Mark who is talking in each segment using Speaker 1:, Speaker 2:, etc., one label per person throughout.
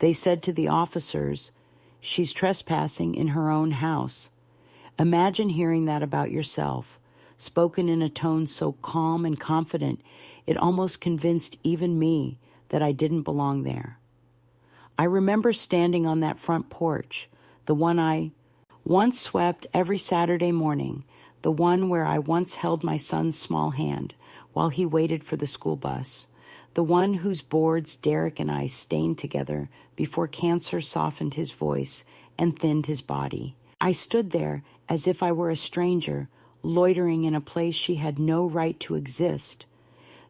Speaker 1: They said to the officers, "She's trespassing in her own house." Imagine hearing that about yourself, spoken in a tone so calm and confident it almost convinced even me that I didn't belong there. I remember standing on that front porch, the one I once swept every Saturday morning, the one where I once held my son's small hand while he waited for the school bus, the one whose boards Derek and I stained together before cancer softened his voice and thinned his body. I stood there as if I were a stranger, loitering in a place she had no right to exist.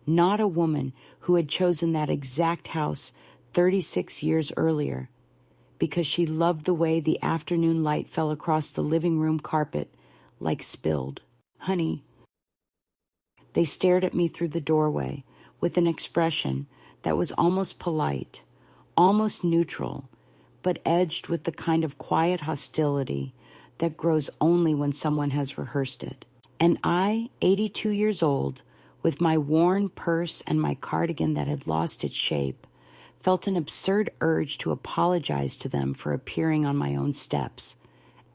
Speaker 1: Not a woman who had chosen that exact house 36 years earlier, because she loved the way the afternoon light fell across the living room carpet like spilled honey. They stared at me through the doorway with an expression that was almost polite, almost neutral, but edged with the kind of quiet hostility that grows only when someone has rehearsed it. And I, 82 years old, with my worn purse and my cardigan that had lost its shape, felt an absurd urge to apologize to them for appearing on my own steps,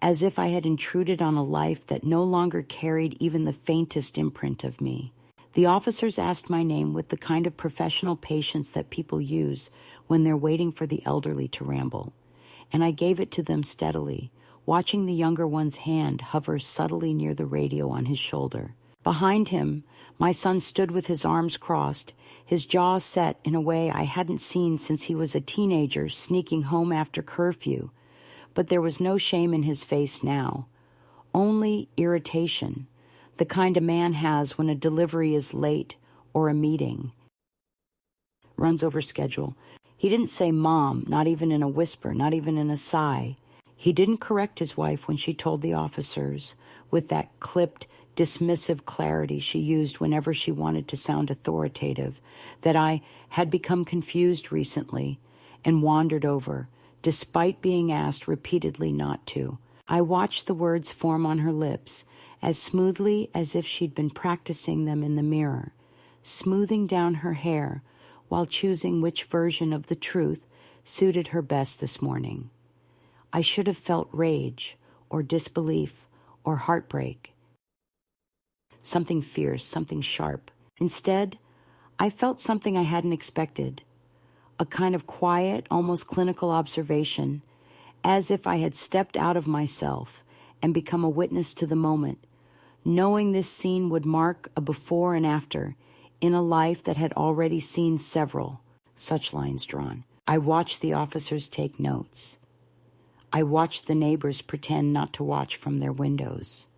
Speaker 1: as if I had intruded on a life that no longer carried even the faintest imprint of me. The officers asked my name with the kind of professional patience that people use when they're waiting for the elderly to ramble, and I gave it to them steadily, watching the younger one's hand hover subtly near the radio on his shoulder. Behind him, my son stood with his arms crossed, his jaw set in a way I hadn't seen since he was a teenager sneaking home after curfew. But there was no shame in his face now, only irritation, the kind a man has when a delivery is late or a meeting runs over schedule. He didn't say "Mom," not even in a whisper, not even in a sigh. He didn't correct his wife when she told the officers, with that clipped, dismissive clarity she used whenever she wanted to sound authoritative, that I had become confused recently and wandered over, despite being asked repeatedly not to. I watched the words form on her lips as smoothly as if she'd been practicing them in the mirror, smoothing down her hair while choosing which version of the truth suited her best this morning. I should have felt rage or disbelief or heartbreak, something fierce, something sharp. Instead, I felt something I hadn't expected, a kind of quiet, almost clinical observation, as if I had stepped out of myself and become a witness to the moment, knowing this scene would mark a before and after in a life that had already seen several such lines drawn. I watched the officers take notes. I watched the neighbors pretend not to watch from their windows.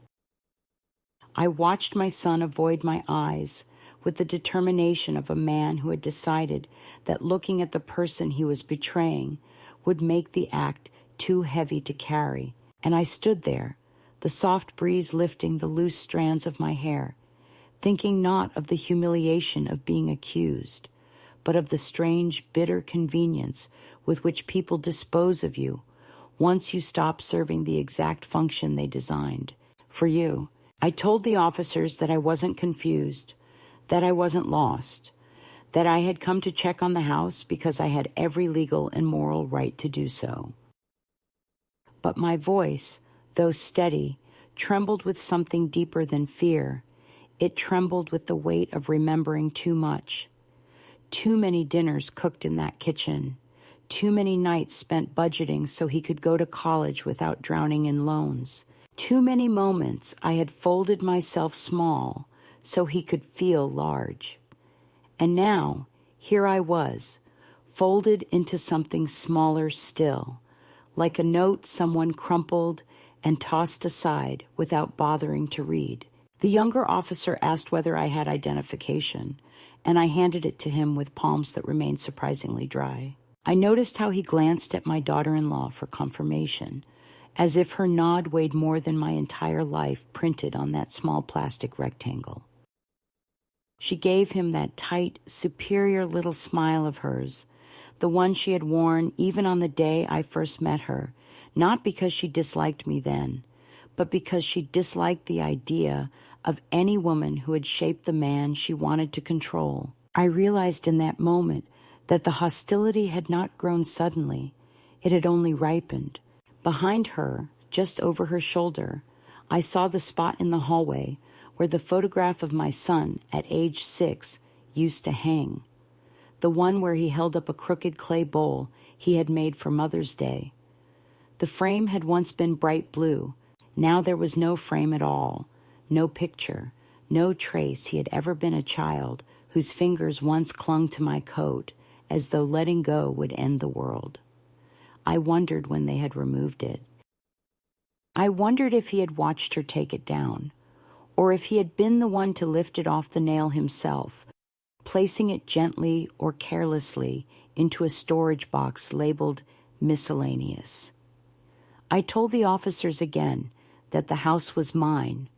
Speaker 1: I watched my son avoid my eyes with the determination of a man who had decided that looking at the person he was betraying would make the act too heavy to carry. And I stood there, the soft breeze lifting the loose strands of my hair, thinking not of the humiliation of being accused, but of the strange, bitter convenience with which people dispose of you once you stop serving the exact function they designed for you. I told the officers that I wasn't confused, that I wasn't lost, that I had come to check on the house because I had every legal and moral right to do so. But my voice, though steady, trembled with something deeper than fear. It trembled with the weight of remembering too much. Too many dinners cooked in that kitchen. Too many nights spent budgeting so he could go to college without drowning in loans. Too many moments I had folded myself small so he could feel large. And now, here I was, folded into something smaller still, like a note someone crumpled and tossed aside without bothering to read. The younger officer asked whether I had identification, and I handed it to him with palms that remained surprisingly dry. I noticed how he glanced at my daughter-in-law for confirmation, as if her nod weighed more than my entire life printed on that small plastic rectangle. She gave him that tight, superior little smile of hers, the one she had worn even on the day I first met her, not because she disliked me then, but because she disliked the idea of any woman who had shaped the man she wanted to control. I realized in that moment that the hostility had not grown suddenly, it had only ripened. Behind her, just over her shoulder, I saw the spot in the hallway where the photograph of my son at age 6 used to hang, the one where he held up a crooked clay bowl he had made for Mother's Day. The frame had once been bright blue. Now there was no frame at all, no picture, no trace he had ever been a child whose fingers once clung to my coat as though letting go would end the world. I wondered when they had removed it. I wondered if he had watched her take it down, or if he had been the one to lift it off the nail himself, placing it gently or carelessly into a storage box labeled miscellaneous. I told the officers again that the house was mine,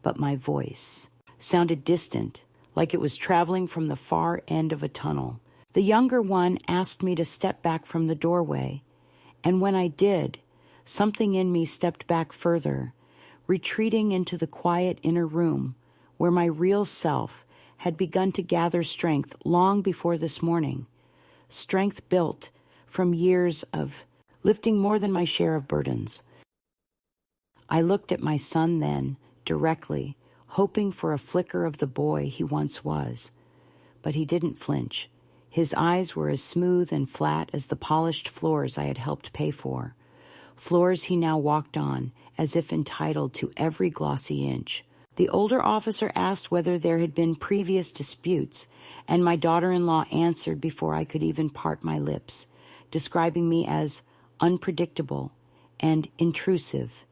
Speaker 1: but my voice sounded distant, like it was traveling from the far end of a tunnel. The younger one asked me to step back from the doorway, and when I did, something in me stepped back further, retreating into the quiet inner room where my real self had begun to gather strength long before this morning, strength built from years of lifting more than my share of burdens. I looked at my son then, directly, hoping for a flicker of the boy he once was. But he didn't flinch. His eyes were as smooth and flat as the polished floors I had helped pay for, floors he now walked on as if entitled to every glossy inch. The older officer asked whether there had been previous disputes, and my daughter-in-law answered before I could even part my lips, describing me as unpredictable and intrusive,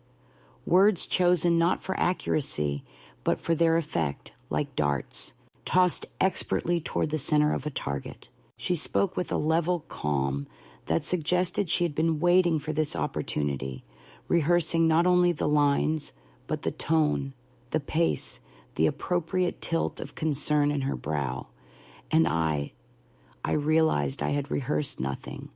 Speaker 1: words chosen not for accuracy, but for their effect, like darts, tossed expertly toward the center of a target. She spoke with a level calm that suggested she had been waiting for this opportunity, rehearsing not only the lines, but the tone, the pace, the appropriate tilt of concern in her brow. And I realized I had rehearsed nothing.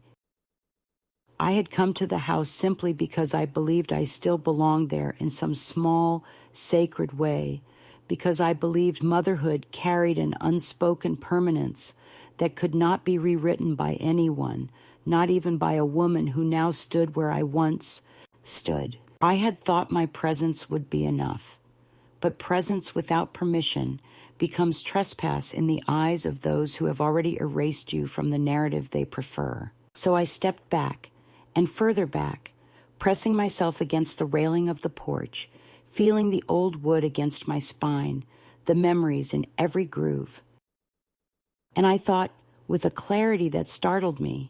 Speaker 1: I had come to the house simply because I believed I still belonged there in some small, sacred way, because I believed motherhood carried an unspoken permanence that could not be rewritten by anyone, not even by a woman who now stood where I once stood. I had thought my presence would be enough, but presence without permission becomes trespass in the eyes of those who have already erased you from the narrative they prefer. So I stepped back, and further back, pressing myself against the railing of the porch, feeling the old wood against my spine, the memories in every groove. And I thought, with a clarity that startled me,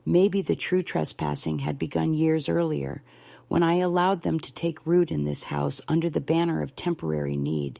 Speaker 1: maybe the true trespassing had begun years earlier, when I allowed them to take root in this house under the banner of temporary need,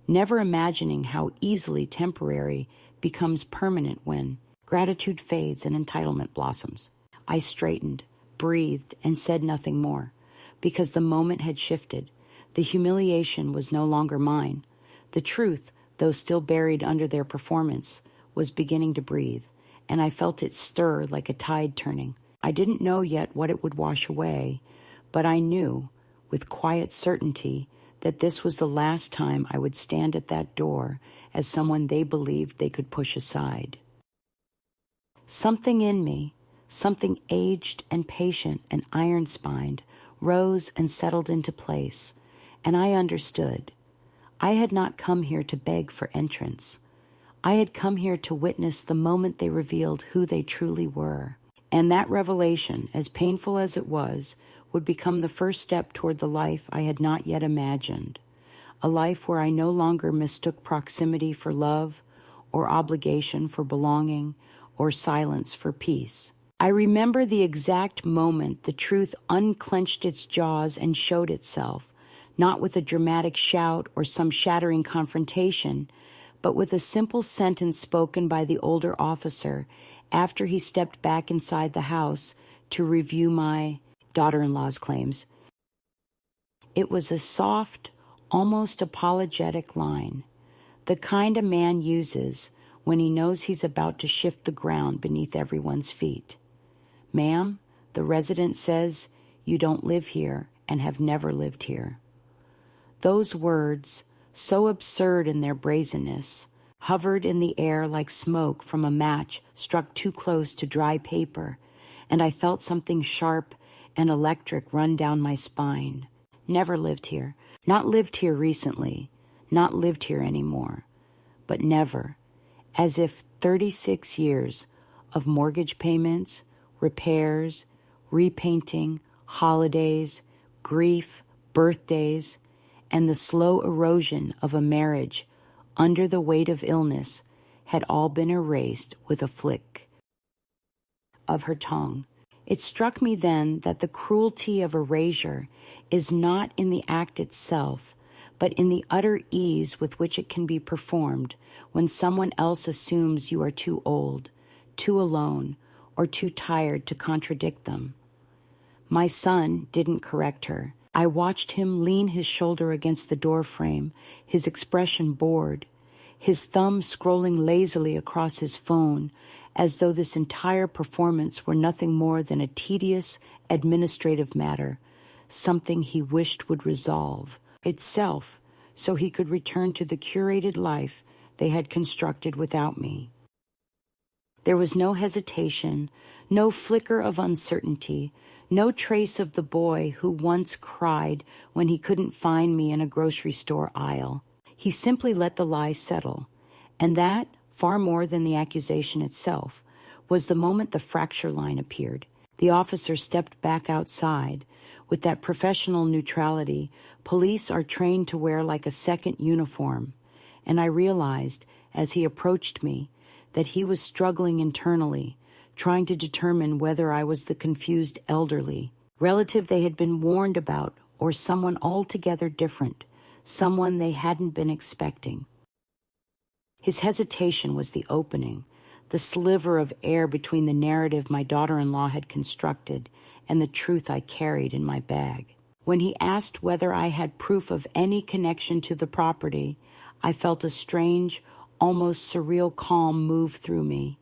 Speaker 1: never imagining how easily temporary becomes permanent when gratitude fades and entitlement blossoms. I straightened, breathed, and said nothing more, because the moment had shifted. The humiliation was no longer mine. The truth, though still buried under their performance, was beginning to breathe, and I felt it stir like a tide turning. I didn't know yet what it would wash away, but I knew, with quiet certainty, that this was the last time I would stand at that door as someone they believed they could push aside. Something in me, something aged and patient and iron-spined, rose and settled into place, and I understood. I had not come here to beg for entrance. I had come here to witness the moment they revealed who they truly were. And that revelation, as painful as it was, would become the first step toward the life I had not yet imagined, a life where I no longer mistook proximity for love, or obligation for belonging, or silence for peace. I remember the exact moment the truth unclenched its jaws and showed itself, not with a dramatic shout or some shattering confrontation, but with a simple sentence spoken by the older officer after he stepped back inside the house to review my daughter-in-law's claims. It was a soft, almost apologetic line, the kind a man uses when he knows he's about to shift the ground beneath everyone's feet. "Ma'am, the resident says you don't live here and have never lived here." Those words, so absurd in their brazenness, hovered in the air like smoke from a match struck too close to dry paper, and I felt something sharp and electric run down my spine. Never lived here. Not lived here recently. Not lived here anymore. But never. As if 36 years of mortgage payments, repairs, repainting, holidays, grief, birthdays, and the slow erosion of a marriage under the weight of illness had all been erased with a flick of her tongue. It struck me then that the cruelty of erasure is not in the act itself, but in the utter ease with which it can be performed when someone else assumes you are too old, too alone, or too tired to contradict them. My son didn't correct her. I watched him lean his shoulder against the doorframe, his expression bored, his thumb scrolling lazily across his phone, as though this entire performance were nothing more than a tedious administrative matter, something he wished would resolve itself so he could return to the curated life they had constructed without me. There was no hesitation, no flicker of uncertainty, no trace of the boy who once cried when he couldn't find me in a grocery store aisle. He simply let the lie settle, and that, far more than the accusation itself, was the moment the fracture line appeared. The officer stepped back outside. With that professional neutrality police are trained to wear like a second uniform, and I realized, as he approached me, that he was struggling internally, trying to determine whether I was the confused elderly relative they had been warned about or someone altogether different, someone they hadn't been expecting. His hesitation was the opening, the sliver of air between the narrative my daughter-in-law had constructed and the truth I carried in my bag. When he asked whether I had proof of any connection to the property, I felt a strange, almost surreal calm move through me,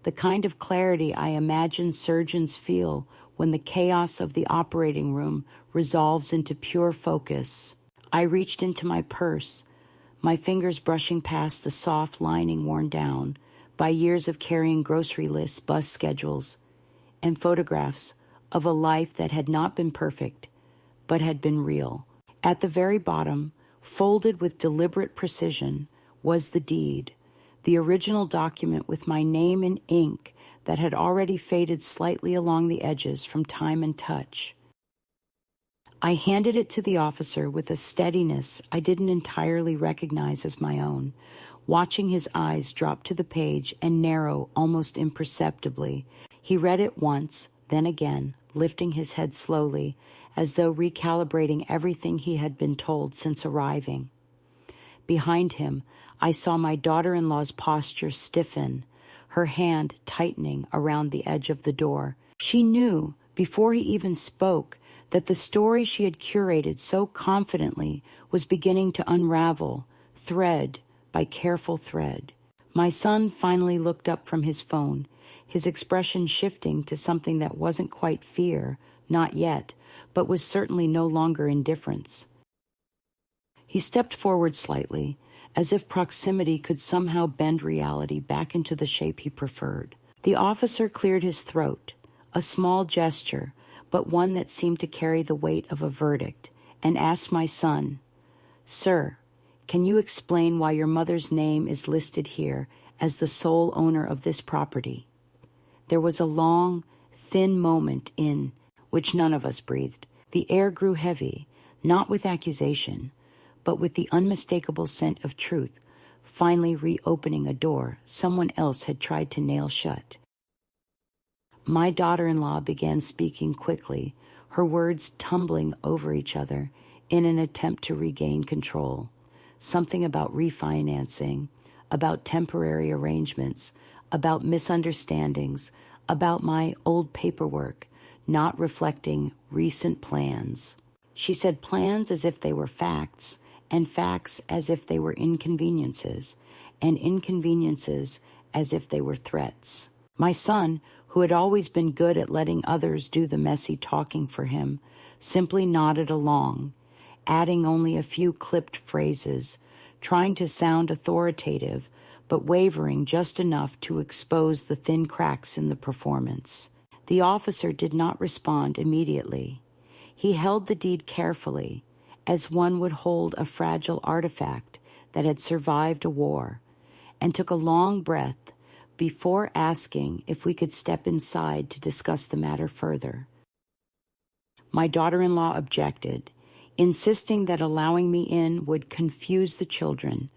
Speaker 1: the kind of clarity I imagine surgeons feel when the chaos of the operating room resolves into pure focus. I reached into my purse, my fingers brushing past the soft lining worn down by years of carrying grocery lists, bus schedules, and photographs of a life that had not been perfect, but had been real. At the very bottom, folded with deliberate precision, was the deed, the original document with my name in ink that had already faded slightly along the edges from time and touch. I handed it to the officer with a steadiness I didn't entirely recognize as my own, watching his eyes drop to the page and narrow almost imperceptibly. He read it once, then again, lifting his head slowly, as though recalibrating everything he had been told since arriving. Behind him, I saw my daughter-in-law's posture stiffen, her hand tightening around the edge of the door. She knew, before he even spoke, that the story she had curated so confidently was beginning to unravel, thread by careful thread. My son finally looked up from his phone, his expression shifting to something that wasn't quite fear, not yet, but was certainly no longer indifference. He stepped forward slightly, as if proximity could somehow bend reality back into the shape he preferred. The officer cleared his throat, a small gesture, but one that seemed to carry the weight of a verdict, and asked my son, "Sir, can you explain why your mother's name is listed here as the sole owner of this property?" There was a long, thin moment in which none of us breathed. The air grew heavy, not with accusation, but with the unmistakable scent of truth, finally reopening a door someone else had tried to nail shut. My daughter-in-law began speaking quickly, her words tumbling over each other in an attempt to regain control. Something about refinancing, about temporary arrangements, about misunderstandings, about my old paperwork not reflecting recent plans. She said plans as if they were facts, and facts as if they were inconveniences, and inconveniences as if they were threats. My son, who had always been good at letting others do the messy talking for him, simply nodded along, adding only a few clipped phrases, trying to sound authoritative, but wavering just enough to expose the thin cracks in the performance. The officer did not respond immediately. He held the deed carefully, as one would hold a fragile artifact that had survived a war, and took a long breath before asking if we could step inside to discuss the matter further. My daughter-in-law objected, insisting that allowing me in would confuse the children,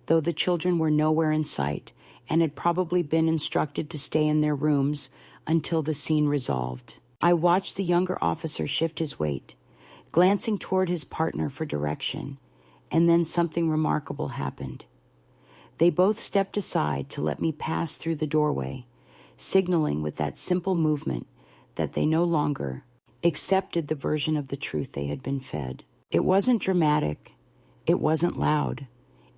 Speaker 1: though the children were nowhere in sight and had probably been instructed to stay in their rooms until the scene resolved. I watched the younger officer shift his weight, glancing toward his partner for direction, and then something remarkable happened. They both stepped aside to let me pass through the doorway, signaling with that simple movement that they no longer accepted the version of the truth they had been fed. It wasn't dramatic. It wasn't loud.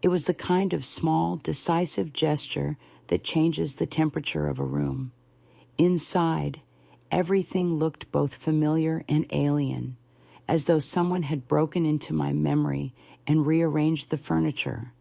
Speaker 1: It was the kind of small, decisive gesture that changes the temperature of a room. Inside, everything looked both familiar and alien, as though someone had broken into my memory and rearranged the furniture.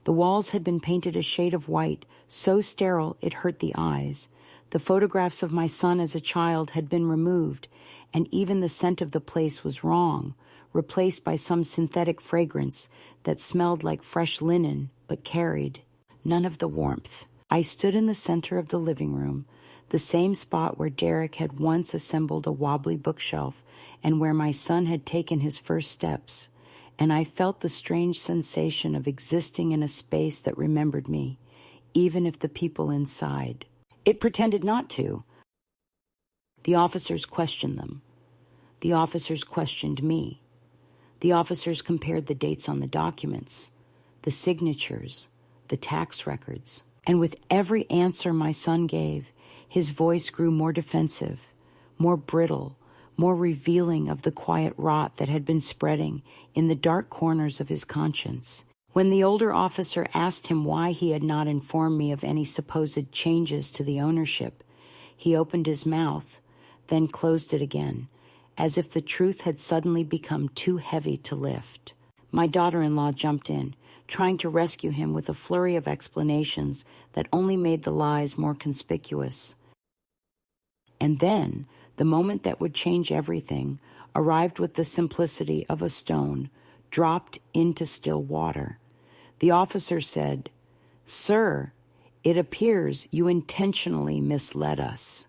Speaker 1: The walls had been painted a shade of white, so sterile it hurt the eyes. The photographs of my son as a child had been removed, and even the scent of the place was wrong, replaced by some synthetic fragrance that smelled like fresh linen but carried none of the warmth. I stood in the center of the living room, the same spot where Derek had once assembled a wobbly bookshelf and where my son had taken his first steps, and I felt the strange sensation of existing in a space that remembered me, even if the people inside. It pretended not to. The officers questioned them. The officers questioned me. The officers compared the dates on the documents, the signatures, the tax records. And with every answer my son gave, his voice grew more defensive, more brittle, more revealing of the quiet rot that had been spreading in the dark corners of his conscience. When the older officer asked him why he had not informed me of any supposed changes to the ownership, he opened his mouth, then closed it again, as if the truth had suddenly become too heavy to lift. My daughter-in-law jumped in, trying to rescue him with a flurry of explanations that only made the lies more conspicuous. And then, the moment that would change everything arrived with the simplicity of a stone dropped into still water. The officer said, "Sir, it appears you intentionally misled us."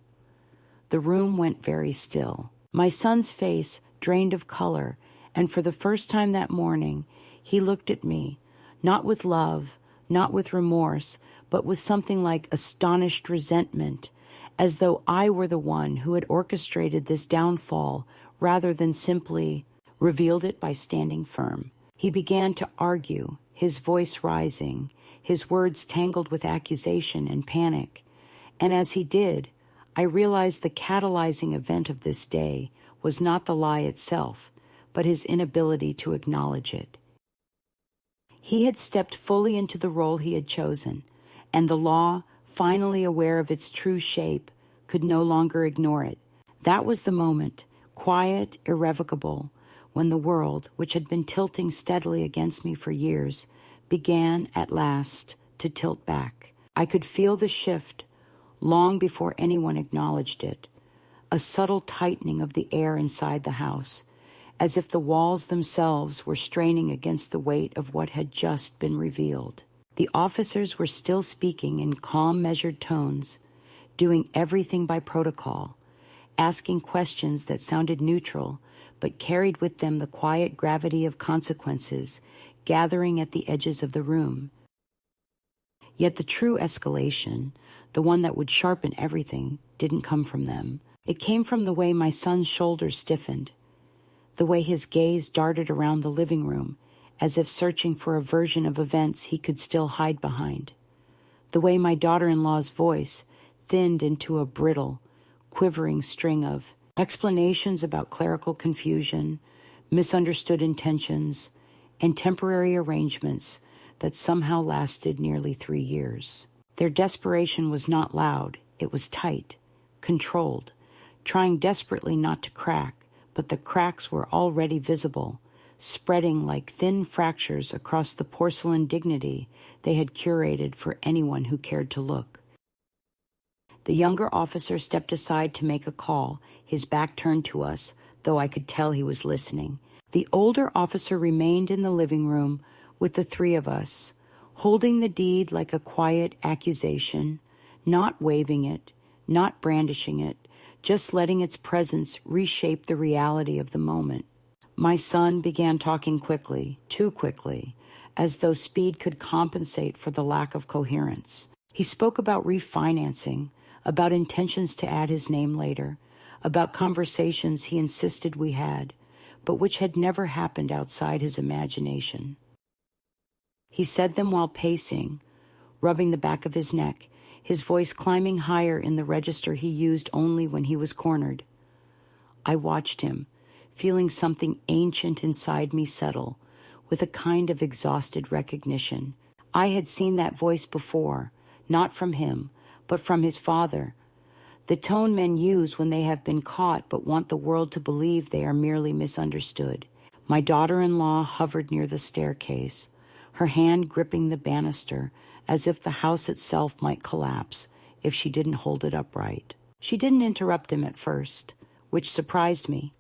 Speaker 1: The room went very still. My son's face drained of color, and for the first time that morning, he looked at me, not with love, not with remorse, but with something like astonished resentment, as though I were the one who had orchestrated this downfall rather than simply revealed it by standing firm. He began to argue, his voice rising, his words tangled with accusation and panic. And as he did, I realized the catalyzing event of this day was not the lie itself, but his inability to acknowledge it. He had stepped fully into the role he had chosen, and the law, finally aware of its true shape, could no longer ignore it. That was the moment, quiet, irrevocable, when the world, which had been tilting steadily against me for years, began at last to tilt back. I could feel the shift long before anyone acknowledged it, a subtle tightening of the air inside the house, as if the walls themselves were straining against the weight of what had just been revealed. The officers were still speaking in calm, measured tones, doing everything by protocol, asking questions that sounded neutral, but carried with them the quiet gravity of consequences gathering at the edges of the room. Yet the true escalation, the one that would sharpen everything, didn't come from them. It came from the way my son's shoulders stiffened, the way his gaze darted around the living room, as if searching for a version of events he could still hide behind, the way my daughter-in-law's voice thinned into a brittle, quivering string of explanations about clerical confusion, misunderstood intentions, and temporary arrangements that somehow lasted nearly 3 years. Their desperation was not loud, it was tight, controlled, trying desperately not to crack, but the cracks were already visible, spreading like thin fractures across the porcelain dignity they had curated for anyone who cared to look. The younger officer stepped aside to make a call, his back turned to us, though I could tell he was listening. The older officer remained in the living room with the three of us, holding the deed like a quiet accusation, not waving it, not brandishing it, just letting its presence reshape the reality of the moment. My son began talking quickly, too quickly, as though speed could compensate for the lack of coherence. He spoke about refinancing, about intentions to add his name later, about conversations he insisted we had, but which had never happened outside his imagination. He said them while pacing, rubbing the back of his neck, his voice climbing higher in the register he used only when he was cornered. I watched him, feeling something ancient inside me settle, with a kind of exhausted recognition. I had seen that voice before, not from him, but from his father. The tone men use when they have been caught but want the world to believe they are merely misunderstood. My daughter-in-law hovered near the staircase, her hand gripping the banister, as if the house itself might collapse if she didn't hold it upright. She didn't interrupt him at first, which surprised me.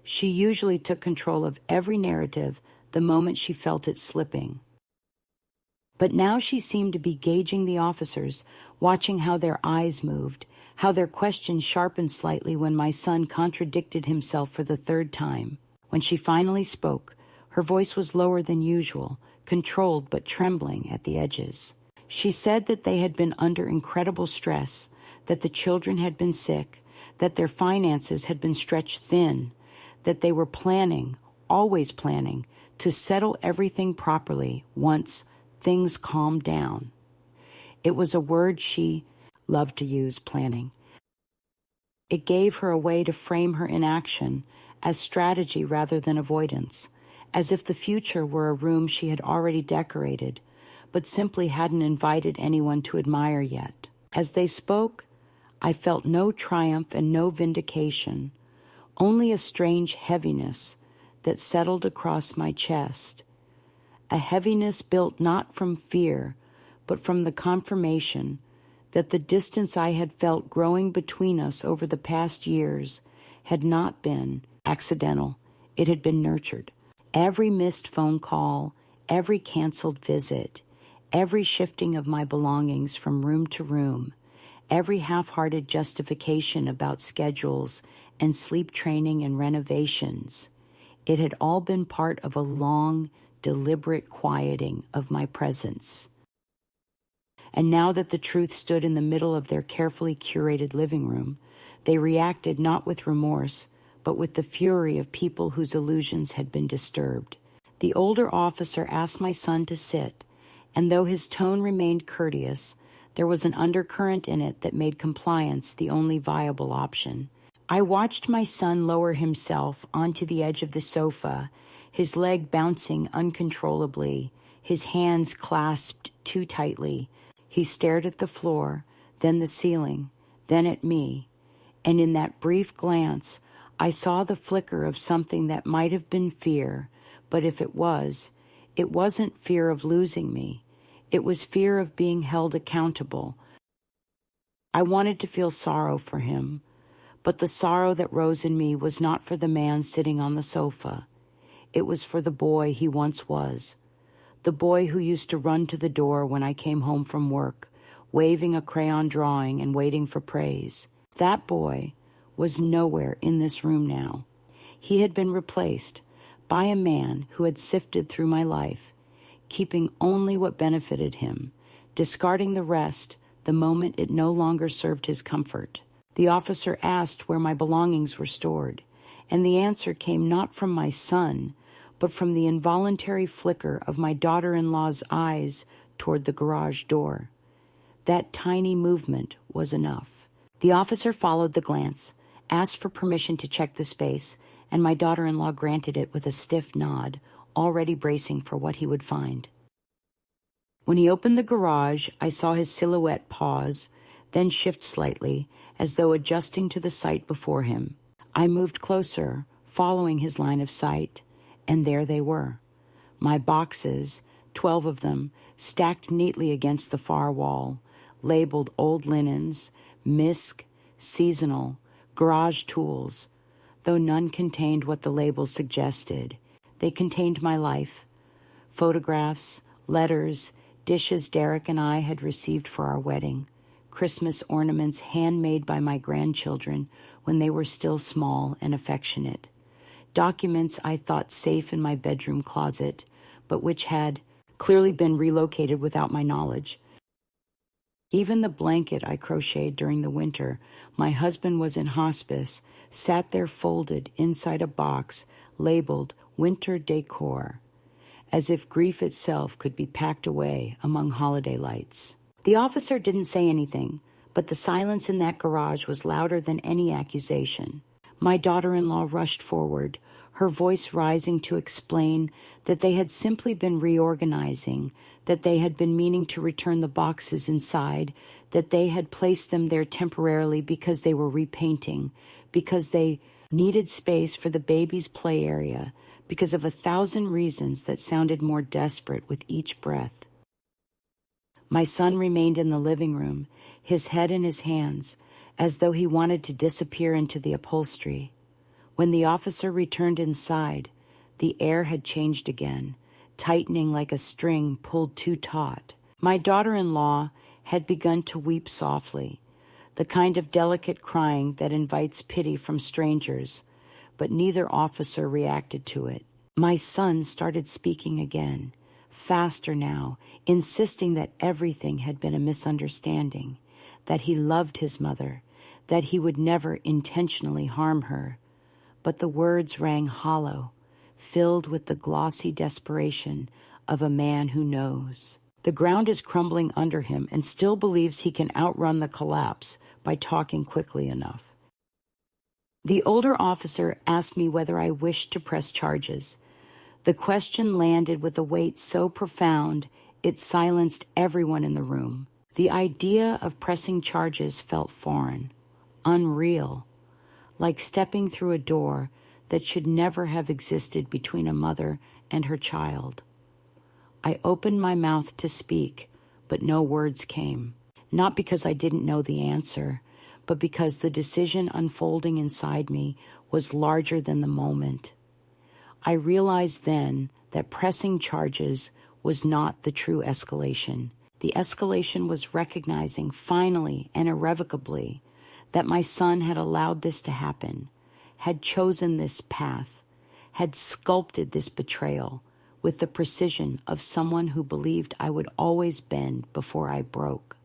Speaker 1: She usually took control of every narrative the moment she felt it slipping. But now she seemed to be gauging the officers, watching how their eyes moved, how their questions sharpened slightly when my son contradicted himself for the third time. When she finally spoke, her voice was lower than usual, controlled but trembling at the edges. She said that they had been under incredible stress, that the children had been sick, that their finances had been stretched thin, that they were planning, always planning, to settle everything properly once things calmed down. It was a word she loved to use, planning. It gave her a way to frame her inaction as strategy rather than avoidance, as if the future were a room she had already decorated, but simply hadn't invited anyone to admire yet. As they spoke, I felt no triumph and no vindication, only a strange heaviness that settled across my chest, a heaviness built not from fear, but from the confirmation that the distance I had felt growing between us over the past years had not been accidental, it had been nurtured. Every missed phone call, every canceled visit, every shifting of my belongings from room to room, every half-hearted justification about schedules and sleep training and renovations, it had all been part of a long, deliberate quieting of my presence. And now that the truth stood in the middle of their carefully curated living room, they reacted not with remorse, but with the fury of people whose illusions had been disturbed. The older officer asked my son to sit, and though his tone remained courteous, there was an undercurrent in it that made compliance the only viable option. I watched my son lower himself onto the edge of the sofa, his leg bouncing uncontrollably, his hands clasped too tightly. He stared at the floor, then the ceiling, then at me, and in that brief glance, I saw the flicker of something that might have been fear, but if it wasn't fear of losing me. It was fear of being held accountable. I wanted to feel sorrow for him, but the sorrow that rose in me was not for the man sitting on the sofa. It was for the boy he once was, the boy who used to run to the door when I came home from work, waving a crayon drawing and waiting for praise. That boy was nowhere in this room now. He had been replaced by a man who had sifted through my life, keeping only what benefited him, discarding the rest the moment it no longer served his comfort. The officer asked where my belongings were stored, and the answer came not from my son, but from the involuntary flicker of my daughter-in-law's eyes toward the garage door. That tiny movement was enough. The officer followed the glance, asked for permission to check the space, and my daughter-in-law granted it with a stiff nod, already bracing for what he would find. When he opened the garage, I saw his silhouette pause, then shift slightly, as though adjusting to the sight before him. I moved closer, following his line of sight, And there they were. My boxes, 12 of them, stacked neatly against the far wall, labeled old linens, misc, seasonal, garage tools, though none contained what the labels suggested. They contained my life, photographs, letters, dishes Derek and I had received for our wedding, Christmas ornaments handmade by my grandchildren when they were still small and affectionate, documents I thought safe in my bedroom closet, but which had clearly been relocated without my knowledge. Even the blanket I crocheted during the winter, my husband was in hospice, sat there folded inside a box labeled winter decor, as if grief itself could be packed away among holiday lights. The officer didn't say anything, but the silence in that garage was louder than any accusation. My daughter-in-law rushed forward, her voice rising to explain that they had simply been reorganizing, that they had been meaning to return the boxes inside, that they had placed them there temporarily because they were repainting, because they needed space for the baby's play area, because of 1,000 reasons that sounded more desperate with each breath. My son remained in the living room, his head in his hands, as though he wanted to disappear into the upholstery. When the officer returned inside, the air had changed again, tightening like a string pulled too taut. My daughter-in-law had begun to weep softly, the kind of delicate crying that invites pity from strangers, but neither officer reacted to it. My son started speaking again, faster now, insisting that everything had been a misunderstanding, that he loved his mother, that he would never intentionally harm her. But the words rang hollow, filled with the glossy desperation of a man who knows. The ground is crumbling under him and still believes he can outrun the collapse by talking quickly enough. The older officer asked me whether I wished to press charges. The question landed with a weight so profound it silenced everyone in the room. The idea of pressing charges felt foreign, unreal, like stepping through a door that should never have existed between a mother and her child. I opened my mouth to speak, but no words came, not because I didn't know the answer, but because the decision unfolding inside me was larger than the moment. I realized then that pressing charges was not the true escalation. The escalation was recognizing finally and irrevocably that my son had allowed this to happen, had chosen this path, had sculpted this betrayal with the precision of someone who believed I would always bend before I broke.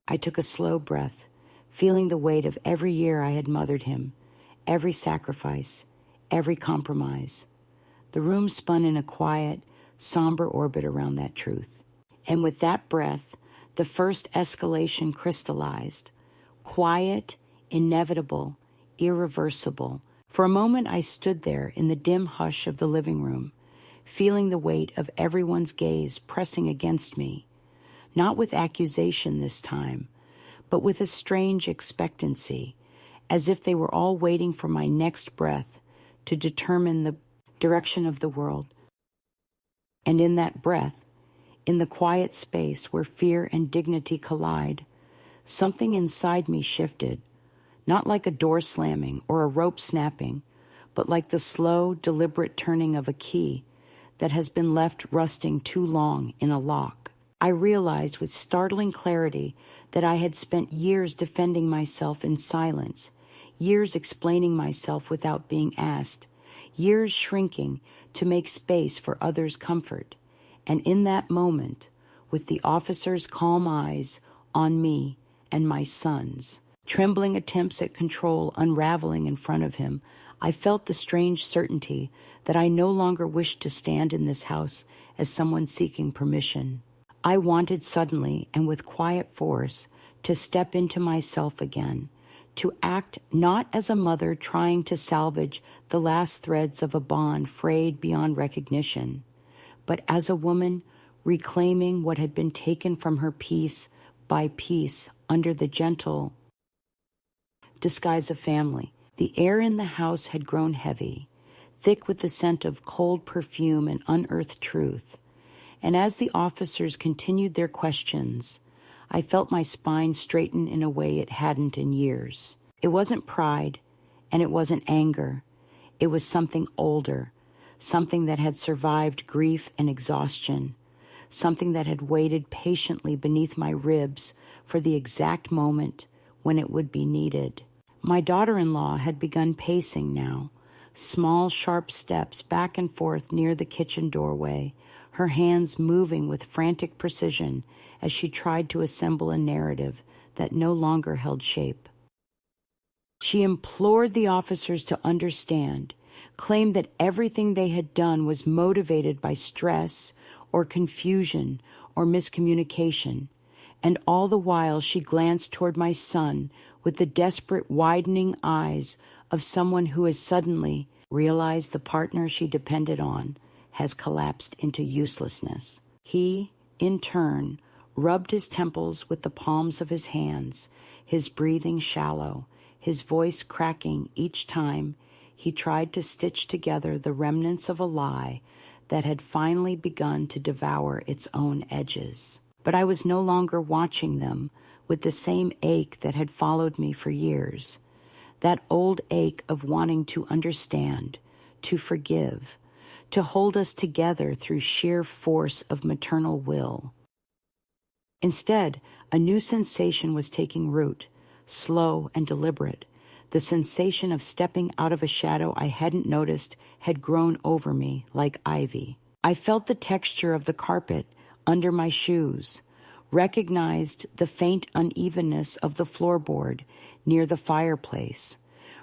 Speaker 1: I took a slow breath, feeling the weight of every year I had mothered him, every sacrifice, every compromise. The room spun in a quiet, somber orbit around that truth. And with that breath, the first escalation crystallized, quiet, inevitable, irreversible. For a moment I stood there in the dim hush of the living room, feeling the weight of everyone's gaze pressing against me, not with accusation this time, but with a strange expectancy, as if they were all waiting for my next breath to determine the direction of the world. And in that breath, in the quiet space where fear and dignity collide, something inside me shifted, not like a door slamming or a rope snapping, but like the slow, deliberate turning of a key that has been left rusting too long in a lock. I realized with startling clarity that I had spent years defending myself in silence, years explaining myself without being asked, years shrinking to make space for others' comfort. And in that moment, with the officer's calm eyes on me and my sons, trembling attempts at control unraveling in front of him, I felt the strange certainty that I no longer wished to stand in this house as someone seeking permission. I wanted suddenly and with quiet force to step into myself again, to act not as a mother trying to salvage the last threads of a bond frayed beyond recognition, but as a woman reclaiming what had been taken from her piece by piece under the gentle disguise of family. The air in the house had grown heavy, thick with the scent of cold perfume and unearthed truth. And as the officers continued their questions, I felt my spine straighten in a way it hadn't in years. It wasn't pride, and it wasn't anger. It was something older, something that had survived grief and exhaustion, something that had waited patiently beneath my ribs for the exact moment when it would be needed. My daughter-in-law had begun pacing now, small, sharp steps back and forth near the kitchen doorway, her hands moving with frantic precision as she tried to assemble a narrative that no longer held shape. She implored the officers to understand, claimed that everything they had done was motivated by stress or confusion or miscommunication, and all the while she glanced toward my son with the desperate, widening eyes of someone who has suddenly realized the partner she depended on has collapsed into uselessness. He, in turn, rubbed his temples with the palms of his hands, his breathing shallow, his voice cracking each time he tried to stitch together the remnants of a lie that had finally begun to devour its own edges. But I was no longer watching them with the same ache that had followed me for years, that old ache of wanting to understand, to forgive, to hold us together through sheer force of maternal will. Instead, a new sensation was taking root, slow and deliberate. The sensation of stepping out of a shadow I hadn't noticed had grown over me like ivy. I felt the texture of the carpet under my shoes, recognized the faint unevenness of the floorboard near the fireplace,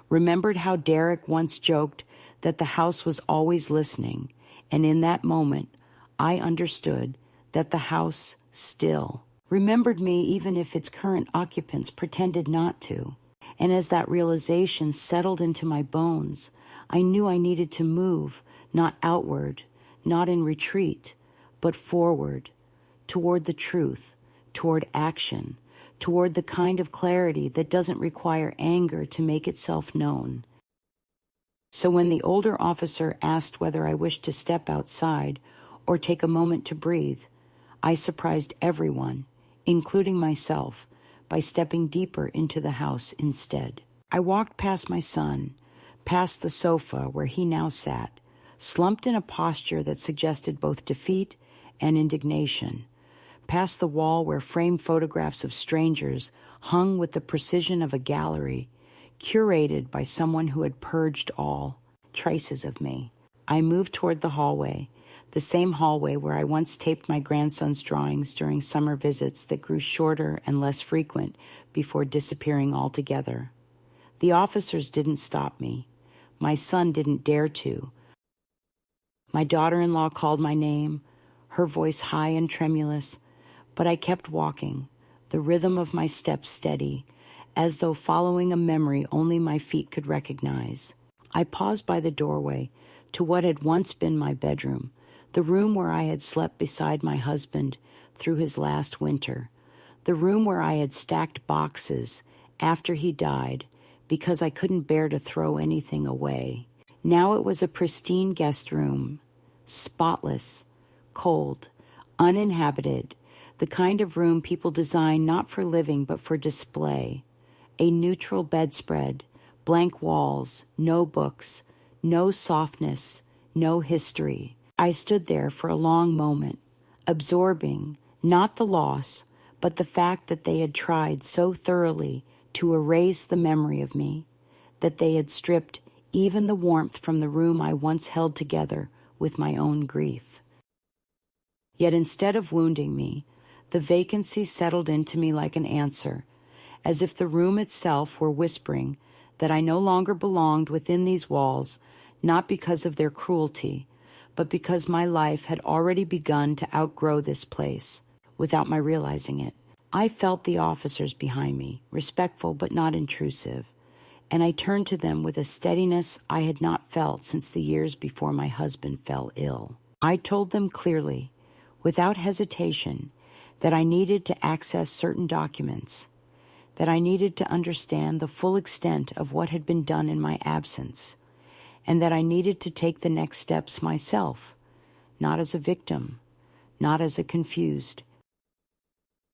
Speaker 1: remembered how Derek once joked that the house was always listening, and in that moment, I understood that the house still remembered me even if its current occupants pretended not to. And as that realization settled into my bones, I knew I needed to move, not outward, not in retreat, but forward, toward the truth, toward action, toward the kind of clarity that doesn't require anger to make itself known. So when the older officer asked whether I wished to step outside or take a moment to breathe, I surprised everyone, including myself, by stepping deeper into the house instead. I walked past my son, past the sofa where he now sat, slumped in a posture that suggested both defeat and indignation, past the wall where framed photographs of strangers hung with the precision of a gallery, curated by someone who had purged all traces of me. I moved toward the hallway, the same hallway where I once taped my grandson's drawings during summer visits that grew shorter and less frequent before disappearing altogether. The officers didn't stop me. My son didn't dare to. My daughter-in-law called my name, her voice high and tremulous, but I kept walking, the rhythm of my steps steady, as though following a memory only my feet could recognize. I paused by the doorway to what had once been my bedroom, the room where I had slept beside my husband through his last winter, the room where I had stacked boxes after he died because I couldn't bear to throw anything away. Now it was a pristine guest room, spotless, cold, uninhabited, the kind of room people design not for living but for display. A neutral bedspread, blank walls, no books, no softness, no history. I stood there for a long moment, absorbing not the loss, but the fact that they had tried so thoroughly to erase the memory of me, that they had stripped even the warmth from the room I once held together with my own grief. Yet instead of wounding me, the vacancy settled into me like an answer, as if the room itself were whispering that I no longer belonged within these walls, not because of their cruelty, but because my life had already begun to outgrow this place, without my realizing it. I felt the officers behind me, respectful but not intrusive, and I turned to them with a steadiness I had not felt since the years before my husband fell ill. I told them clearly, without hesitation, that I needed to access certain documents, that I needed to understand the full extent of what had been done in my absence, and that I needed to take the next steps myself, not as a victim, not as a confused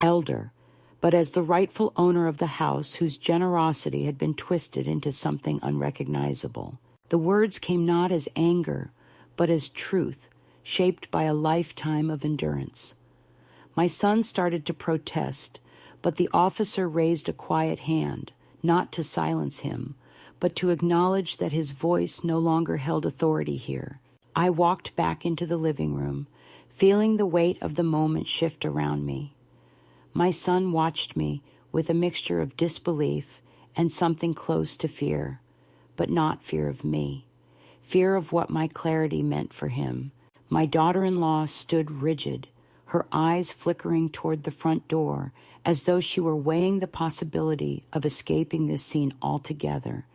Speaker 1: elder, but as the rightful owner of the house whose generosity had been twisted into something unrecognizable. The words came not as anger, but as truth, shaped by a lifetime of endurance. My son started to protest, but the officer raised a quiet hand, not to silence him, but to acknowledge that his voice no longer held authority here. I walked back into the living room, feeling the weight of the moment shift around me. My son watched me with a mixture of disbelief and something close to fear, but not fear of me, fear of what my clarity meant for him. My daughter-in-law stood rigid, her eyes flickering toward the front door, as though she were weighing the possibility of escaping this scene altogether.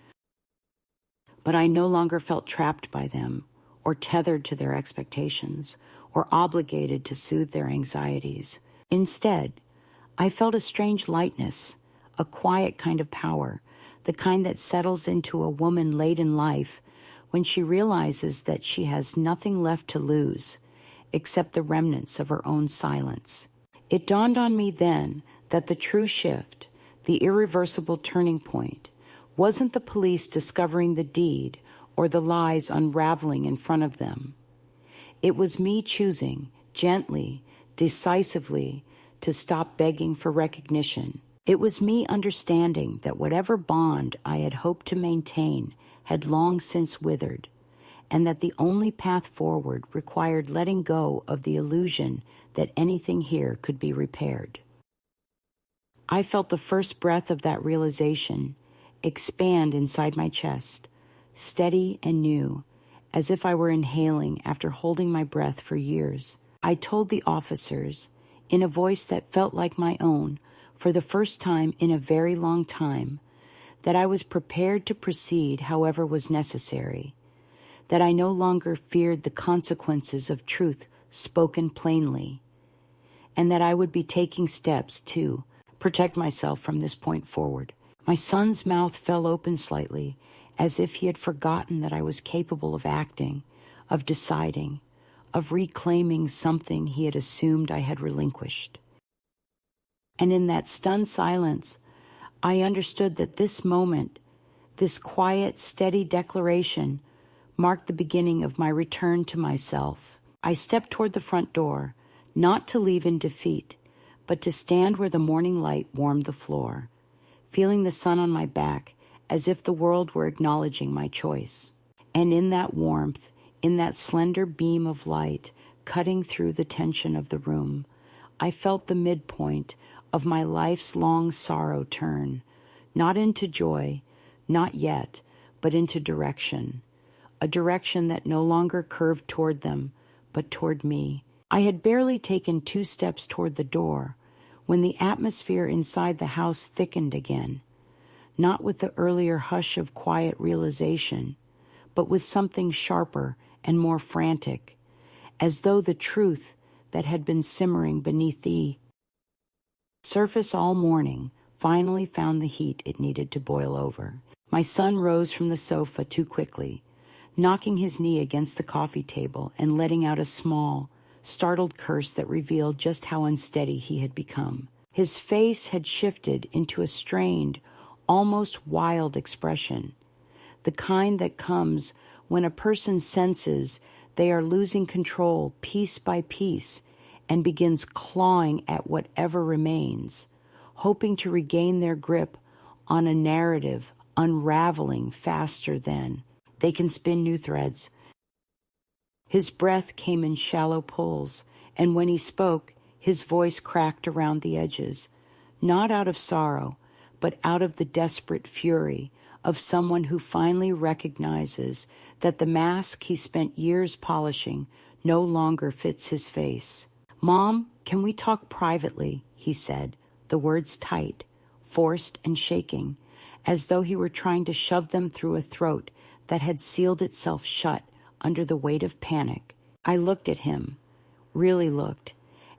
Speaker 1: But I no longer felt trapped by them, or tethered to their expectations, or obligated to soothe their anxieties. Instead, I felt a strange lightness, a quiet kind of power, the kind that settles into a woman late in life when she realizes that she has nothing left to lose except the remnants of her own silence. It dawned on me then that the true shift, the irreversible turning point, wasn't the police discovering the deed or the lies unraveling in front of them. It was me choosing, gently, decisively, to stop begging for recognition. It was me understanding that whatever bond I had hoped to maintain had long since withered, and that the only path forward required letting go of the illusion that anything here could be repaired. I felt the first breath of that realization expand inside my chest, steady and new, as if I were inhaling after holding my breath for years. I told the officers, in a voice that felt like my own, for the first time in a very long time, that I was prepared to proceed however was necessary, that I no longer feared the consequences of truth spoken plainly, and that I would be taking steps to protect myself from this point forward. My son's mouth fell open slightly, as if he had forgotten that I was capable of acting, of deciding, of reclaiming something he had assumed I had relinquished. And in that stunned silence, I understood that this moment, this quiet, steady declaration, marked the beginning of my return to myself. I stepped toward the front door, not to leave in defeat, but to stand where the morning light warmed the floor, feeling the sun on my back as if the world were acknowledging my choice. And in that warmth, in that slender beam of light cutting through the tension of the room, I felt the midpoint of my life's long sorrow turn, not into joy, not yet, but into direction, a direction that no longer curved toward them, but toward me. I had barely taken 2 steps toward the door when the atmosphere inside the house thickened again, not with the earlier hush of quiet realization, but with something sharper and more frantic, as though the truth that had been simmering beneath the surface all morning finally found the heat it needed to boil over. My son rose from the sofa too quickly, knocking his knee against the coffee table and letting out a small, startled curse that revealed just how unsteady he had become. His face had shifted into a strained, almost wild expression, the kind that comes when a person senses they are losing control piece by piece and begins clawing at whatever remains, hoping to regain their grip on a narrative unraveling faster than they can spin new threads. His breath came in shallow pulls, and when he spoke, his voice cracked around the edges, not out of sorrow, but out of the desperate fury of someone who finally recognizes that the mask he spent years polishing no longer fits his face. "Mom, can we talk privately?" he said, the words tight, forced and shaking, as though he were trying to shove them through a throat that had sealed itself shut under the weight of panic. I looked at him, really looked,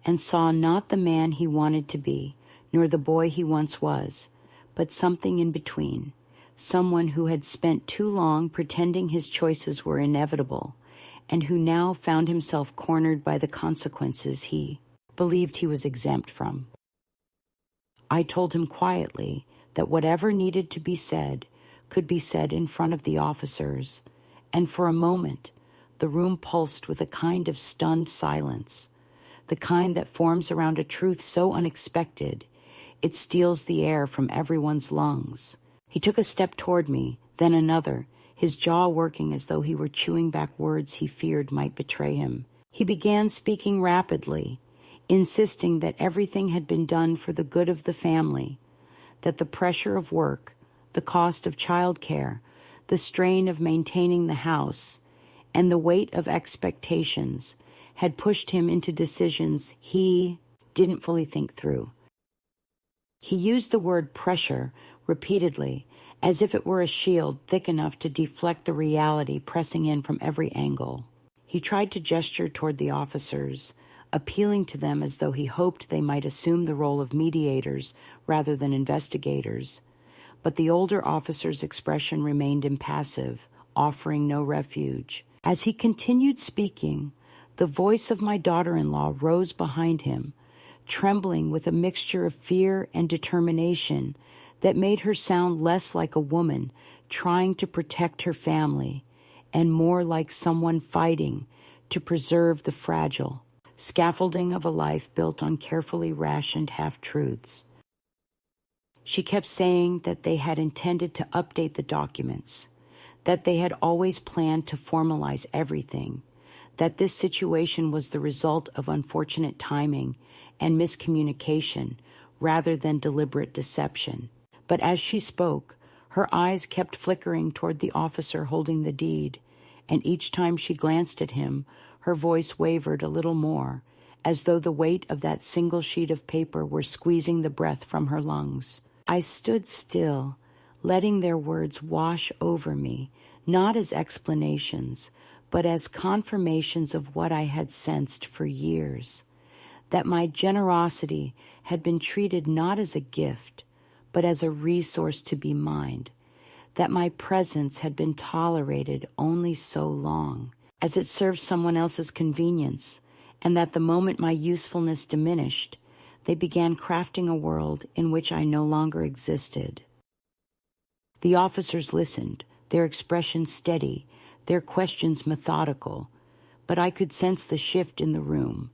Speaker 1: and saw not the man he wanted to be, nor the boy he once was, but something in between, someone who had spent too long pretending his choices were inevitable, and who now found himself cornered by the consequences he believed he was exempt from. I told him quietly that whatever needed to be said could be said in front of the officers, and for a moment the room pulsed with a kind of stunned silence, the kind that forms around a truth so unexpected it steals the air from everyone's lungs. He took a step toward me, then another, his jaw working as though he were chewing back words he feared might betray him. He began speaking rapidly, insisting that everything had been done for the good of the family, that the pressure of work, the cost of childcare, the strain of maintaining the house, and the weight of expectations had pushed him into decisions he didn't fully think through. He used the word pressure repeatedly, as if it were a shield thick enough to deflect the reality pressing in from every angle. He tried to gesture toward the officers, appealing to them as though he hoped they might assume the role of mediators rather than investigators. But the older officer's expression remained impassive, offering no refuge. As he continued speaking, the voice of my daughter-in-law rose behind him, trembling with a mixture of fear and determination that made her sound less like a woman trying to protect her family and more like someone fighting to preserve the fragile scaffolding of a life built on carefully rationed half-truths. She kept saying that they had intended to update the documents, that they had always planned to formalize everything, that this situation was the result of unfortunate timing and miscommunication rather than deliberate deception. But as she spoke, her eyes kept flickering toward the officer holding the deed, and each time she glanced at him, her voice wavered a little more, as though the weight of that single sheet of paper were squeezing the breath from her lungs. I stood still, letting their words wash over me, not as explanations, but as confirmations of what I had sensed for years, that my generosity had been treated not as a gift, but as a resource to be mined, that my presence had been tolerated only so long, as it served someone else's convenience, and that the moment my usefulness diminished, they began crafting a world in which I no longer existed. The officers listened, their expressions steady, their questions methodical, but I could sense the shift in the room,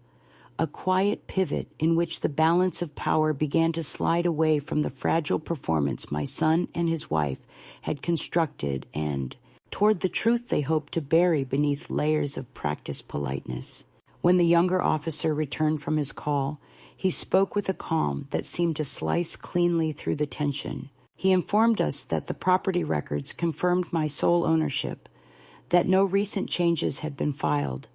Speaker 1: a quiet pivot in which the balance of power began to slide away from the fragile performance my son and his wife had constructed and toward the truth they hoped to bury beneath layers of practiced politeness. When the younger officer returned from his call, he spoke with a calm that seemed to slice cleanly through the tension. He informed us that the property records confirmed my sole ownership, that no recent changes had been filed,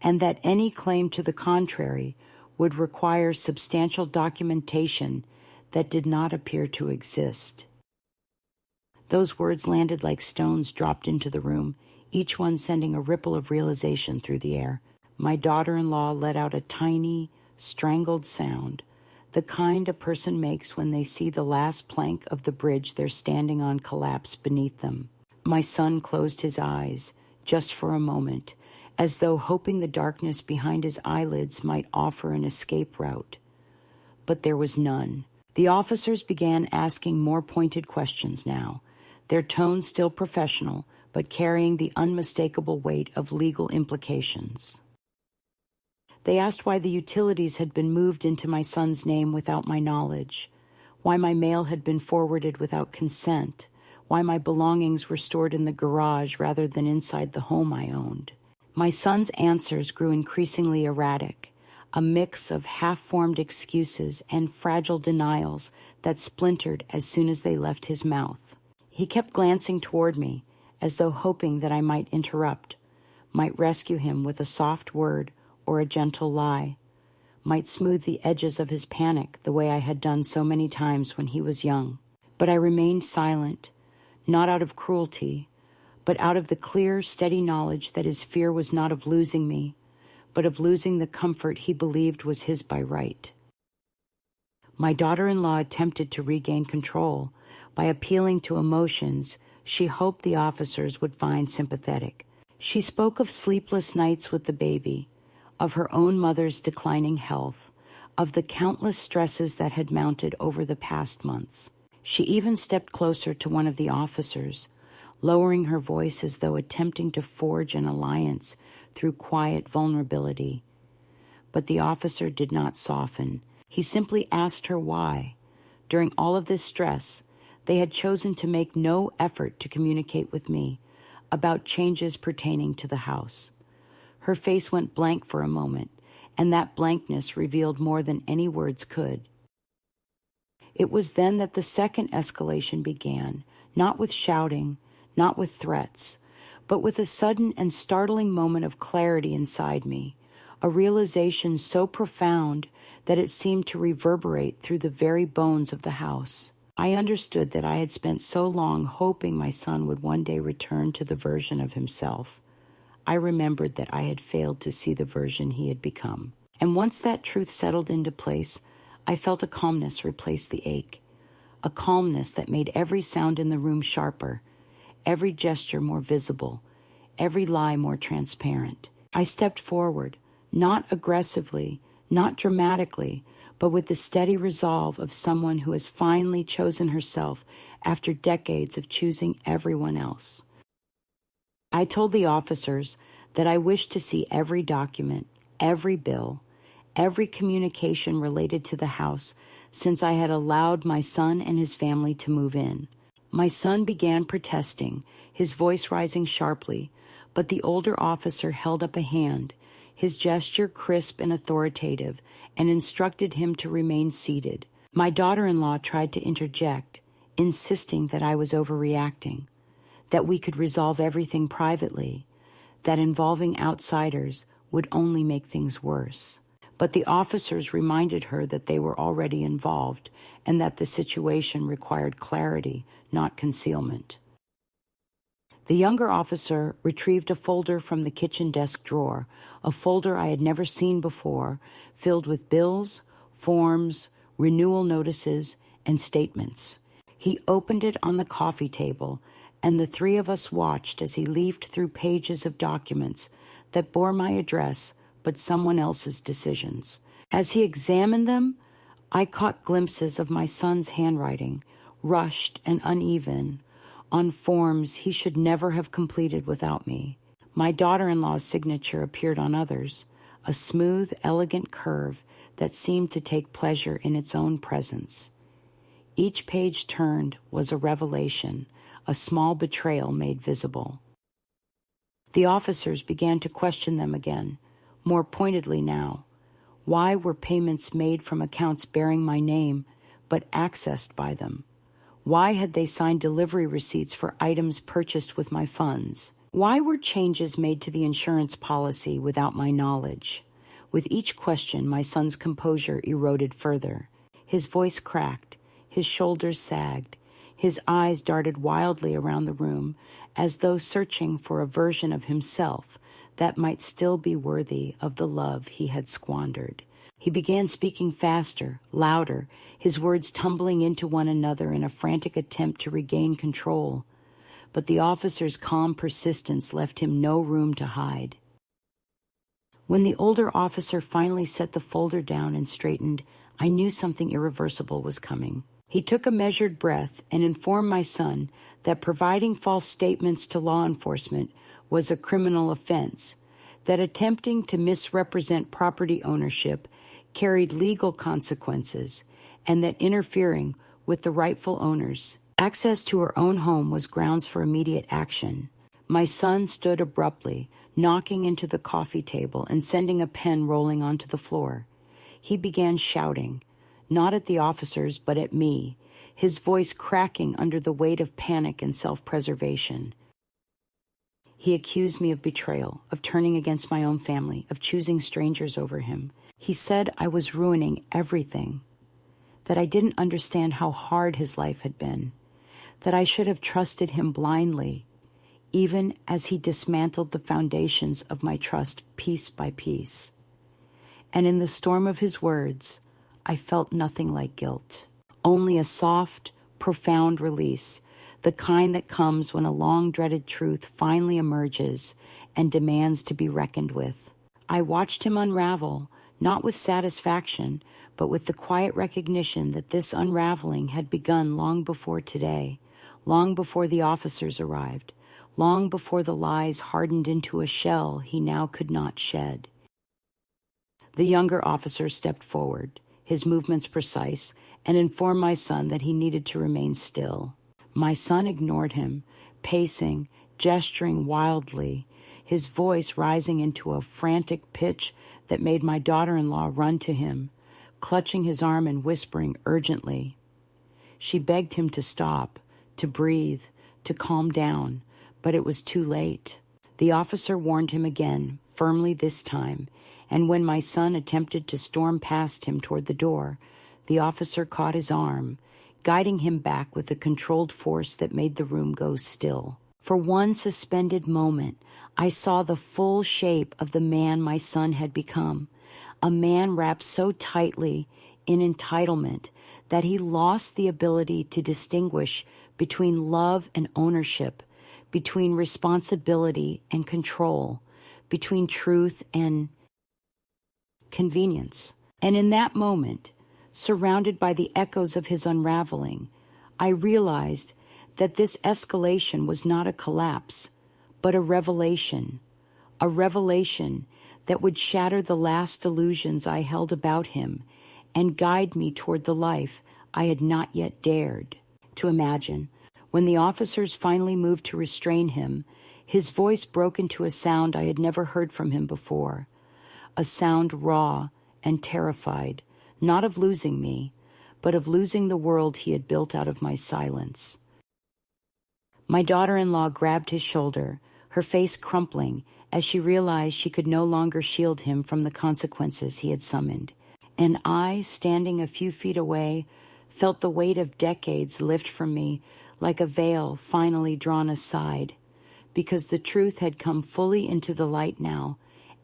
Speaker 1: and that any claim to the contrary would require substantial documentation that did not appear to exist. Those words landed like stones dropped into the room, each one sending a ripple of realization through the air. My daughter-in-law let out a tiny, strangled sound, the kind a person makes when they see the last plank of the bridge they're standing on collapse beneath them. My son closed his eyes, just for a moment, as though hoping the darkness behind his eyelids might offer an escape route. But there was none. The officers began asking more pointed questions now, their tone still professional, but carrying the unmistakable weight of legal implications. They asked why the utilities had been moved into my son's name without my knowledge, why my mail had been forwarded without consent, why my belongings were stored in the garage rather than inside the home I owned. My son's answers grew increasingly erratic, a mix of half-formed excuses and fragile denials that splintered as soon as they left his mouth. He kept glancing toward me, as though hoping that I might interrupt, might rescue him with a soft word or a gentle lie, might smooth the edges of his panic the way I had done so many times when he was young. But I remained silent, not out of cruelty, but out of the clear, steady knowledge that his fear was not of losing me, but of losing the comfort he believed was his by right. My daughter-in-law attempted to regain control, By appealing to emotions, she hoped the officers would find sympathetic. She spoke of sleepless nights with the baby, of her own mother's declining health, of the countless stresses that had mounted over the past months. She even stepped closer to one of the officers, lowering her voice as though attempting to forge an alliance through quiet vulnerability. But the officer did not soften. He simply asked her why. During all of this stress, they had chosen to make no effort to communicate with me about changes pertaining to the house. Her face went blank for a moment, and that blankness revealed more than any words could. It was then that the second escalation began, not with shouting, not with threats, but with a sudden and startling moment of clarity inside me, a realization so profound that it seemed to reverberate through the very bones of the house. I understood that I had spent so long hoping my son would one day return to the version of himself. I remembered that I had failed to see the version he had become. And once that truth settled into place, I felt a calmness replace the ache, a calmness that made every sound in the room sharper, every gesture more visible, every lie more transparent. I stepped forward, not aggressively, not dramatically, but with the steady resolve of someone who has finally chosen herself after decades of choosing everyone else. I told the officers that I wished to see every document, every bill, every communication related to the house since I had allowed my son and his family to move in. My son began protesting, his voice rising sharply, but the older officer held up a hand, his gesture crisp and authoritative, and instructed him to remain seated. My daughter-in-law tried to interject, insisting that I was overreacting, that we could resolve everything privately, that involving outsiders would only make things worse. But the officers reminded her that they were already involved and that the situation required clarity, not concealment. The younger officer retrieved a folder from the kitchen desk drawer, a folder I had never seen before, filled with bills, forms, renewal notices, and statements. He opened it on the coffee table, and the three of us watched as he leafed through pages of documents that bore my address but someone else's decisions. As he examined them, I caught glimpses of my son's handwriting, rushed and uneven, on forms he should never have completed without me. My daughter-in-law's signature appeared on others, a smooth, elegant curve that seemed to take pleasure in its own presence. Each page turned was a revelation, a small betrayal made visible. The officers began to question them again, more pointedly now. Why were payments made from accounts bearing my name, but accessed by them? Why had they signed delivery receipts for items purchased with my funds? Why were changes made to the insurance policy without my knowledge? With each question, my son's composure eroded further. His voice cracked, his shoulders sagged, his eyes darted wildly around the room, as though searching for a version of himself that might still be worthy of the love he had squandered. He began speaking faster, louder, his words tumbling into one another in a frantic attempt to regain control. But the officer's calm persistence left him no room to hide. When the older officer finally set the folder down and straightened, I knew something irreversible was coming. He took a measured breath and informed my son that providing false statements to law enforcement was a criminal offense, that attempting to misrepresent property ownership carried legal consequences, and that interfering with the rightful owners' access to her own home was grounds for immediate action. My son stood abruptly, knocking into the coffee table and sending a pen rolling onto the floor. He began shouting, not at the officers but at me, his voice cracking under the weight of panic and self-preservation. He accused me of betrayal, of turning against my own family, of choosing strangers over him. He said I was ruining everything, that I didn't understand how hard his life had been, that I should have trusted him blindly, even as he dismantled the foundations of my trust piece by piece. And in the storm of his words, I felt nothing like guilt, only a soft, profound release, the kind that comes when a long-dreaded truth finally emerges and demands to be reckoned with. I watched him unravel, not with satisfaction, but with the quiet recognition that this unraveling had begun long before today, long before the officers arrived, long before the lies hardened into a shell he now could not shed. The younger officer stepped forward, his movements precise, and informed my son that he needed to remain still. My son ignored him, pacing, gesturing wildly, his voice rising into a frantic pitch that made my daughter-in-law run to him, clutching his arm and whispering urgently. She begged him to stop, to breathe, to calm down, but it was too late. The officer warned him again, firmly this time, and when my son attempted to storm past him toward the door, the officer caught his arm, guiding him back with a controlled force that made the room go still. For one suspended moment, I saw the full shape of the man my son had become, a man wrapped so tightly in entitlement that he lost the ability to distinguish between love and ownership, between responsibility and control, between truth and convenience. And in that moment, surrounded by the echoes of his unraveling, I realized that this escalation was not a collapse, but a revelation that would shatter the last illusions I held about him and guide me toward the life I had not yet dared to imagine. When the officers finally moved to restrain him, his voice broke into a sound I had never heard from him before, a sound raw and terrified, not of losing me, but of losing the world he had built out of my silence. My daughter-in-law grabbed his shoulder, her face crumpling as she realized she could no longer shield him from the consequences he had summoned. And I, standing a few feet away, felt the weight of decades lift from me like a veil finally drawn aside, because the truth had come fully into the light now,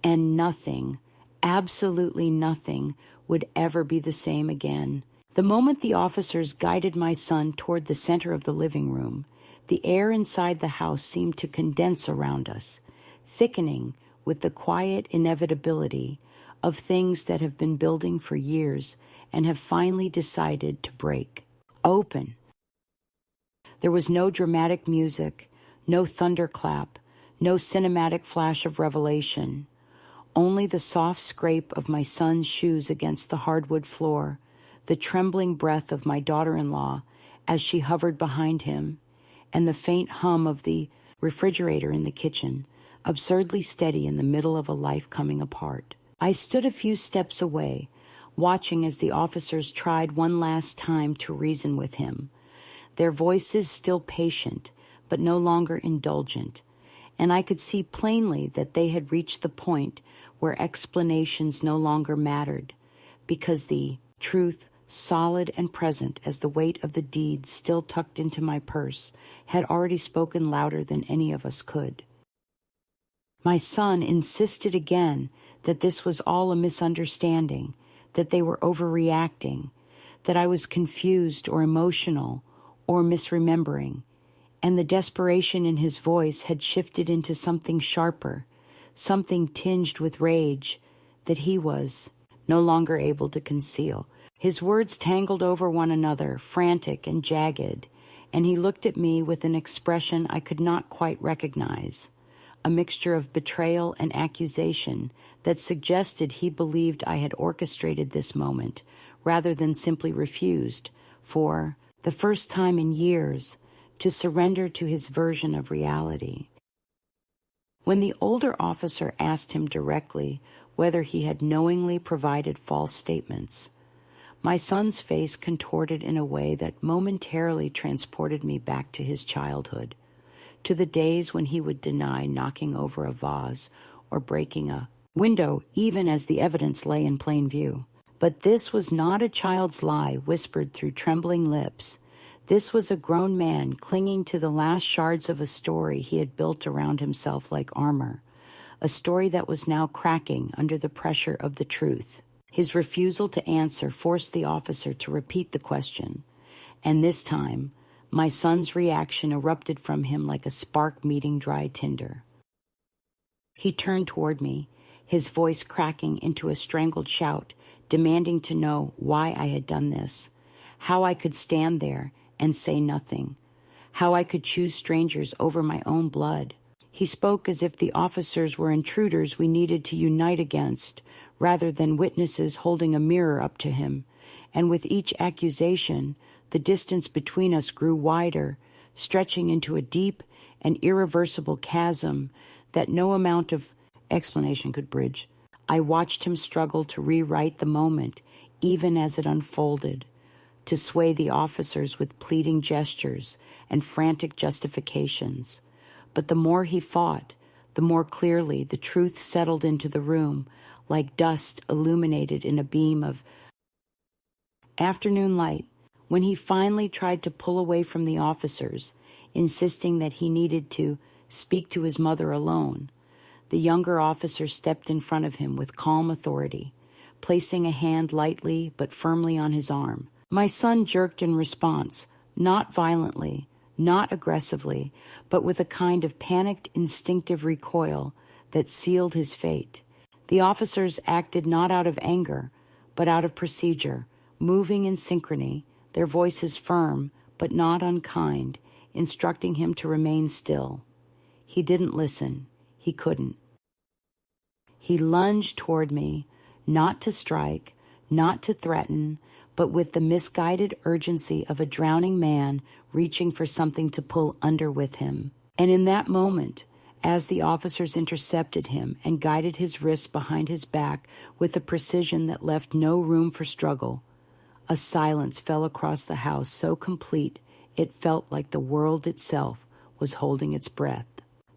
Speaker 1: and nothing, absolutely nothing, would ever be the same again. The moment the officers guided my son toward the center of the living room, the air inside the house seemed to condense around us, thickening with the quiet inevitability of things that have been building for years and have finally decided to break open. There was no dramatic music, no thunderclap, no cinematic flash of revelation, only the soft scrape of my son's shoes against the hardwood floor, the trembling breath of my daughter-in-law as she hovered behind him, and the faint hum of the refrigerator in the kitchen, absurdly steady in the middle of a life coming apart. I stood a few steps away, watching as the officers tried one last time to reason with him, their voices still patient, but no longer indulgent, and I could see plainly that they had reached the point where explanations no longer mattered, because the truth, solid and present as the weight of the deed still tucked into my purse, had already spoken louder than any of us could. My son insisted again that this was all a misunderstanding, that they were overreacting, that I was confused or emotional or misremembering, and the desperation in his voice had shifted into something sharper, something tinged with rage that he was no longer able to conceal. His words tangled over one another, frantic and jagged, and he looked at me with an expression I could not quite recognize, a mixture of betrayal and accusation that suggested he believed I had orchestrated this moment rather than simply refused, for the first time in years, to surrender to his version of reality. When the older officer asked him directly whether he had knowingly provided false statements, my son's face contorted in a way that momentarily transported me back to his childhood, to the days when he would deny knocking over a vase or breaking a window, even as the evidence lay in plain view. But this was not a child's lie whispered through trembling lips. This was a grown man clinging to the last shards of a story he had built around himself like armor, a story that was now cracking under the pressure of the truth. His refusal to answer forced the officer to repeat the question, And this time, my son's reaction erupted from him like a spark meeting dry tinder. He turned toward me, his voice cracking into a strangled shout, demanding to know why I had done this, how I could stand there and say nothing, how I could choose strangers over my own blood. He spoke as if the officers were intruders we needed to unite against, rather than witnesses holding a mirror up to him, and with each accusation, the distance between us grew wider, stretching into a deep and irreversible chasm that no amount of explanation could bridge. I watched him struggle to rewrite the moment, even as it unfolded, to sway the officers with pleading gestures and frantic justifications. But the more he fought, the more clearly the truth settled into the room, like dust illuminated in a beam of afternoon light. When he finally tried to pull away from the officers, insisting that he needed to speak to his mother alone, the younger officer stepped in front of him with calm authority, placing a hand lightly but firmly on his arm. My son jerked in response, not violently, not aggressively, but with a kind of panicked, instinctive recoil that sealed his fate. The officers acted not out of anger, but out of procedure, moving in synchrony, their voices firm, but not unkind, instructing him to remain still. He didn't listen. He couldn't. He lunged toward me, not to strike, not to threaten, but with the misguided urgency of a drowning man reaching for something to pull under with him. And in that moment, as the officers intercepted him and guided his wrists behind his back with a precision that left no room for struggle, a silence fell across the house so complete it felt like the world itself was holding its breath.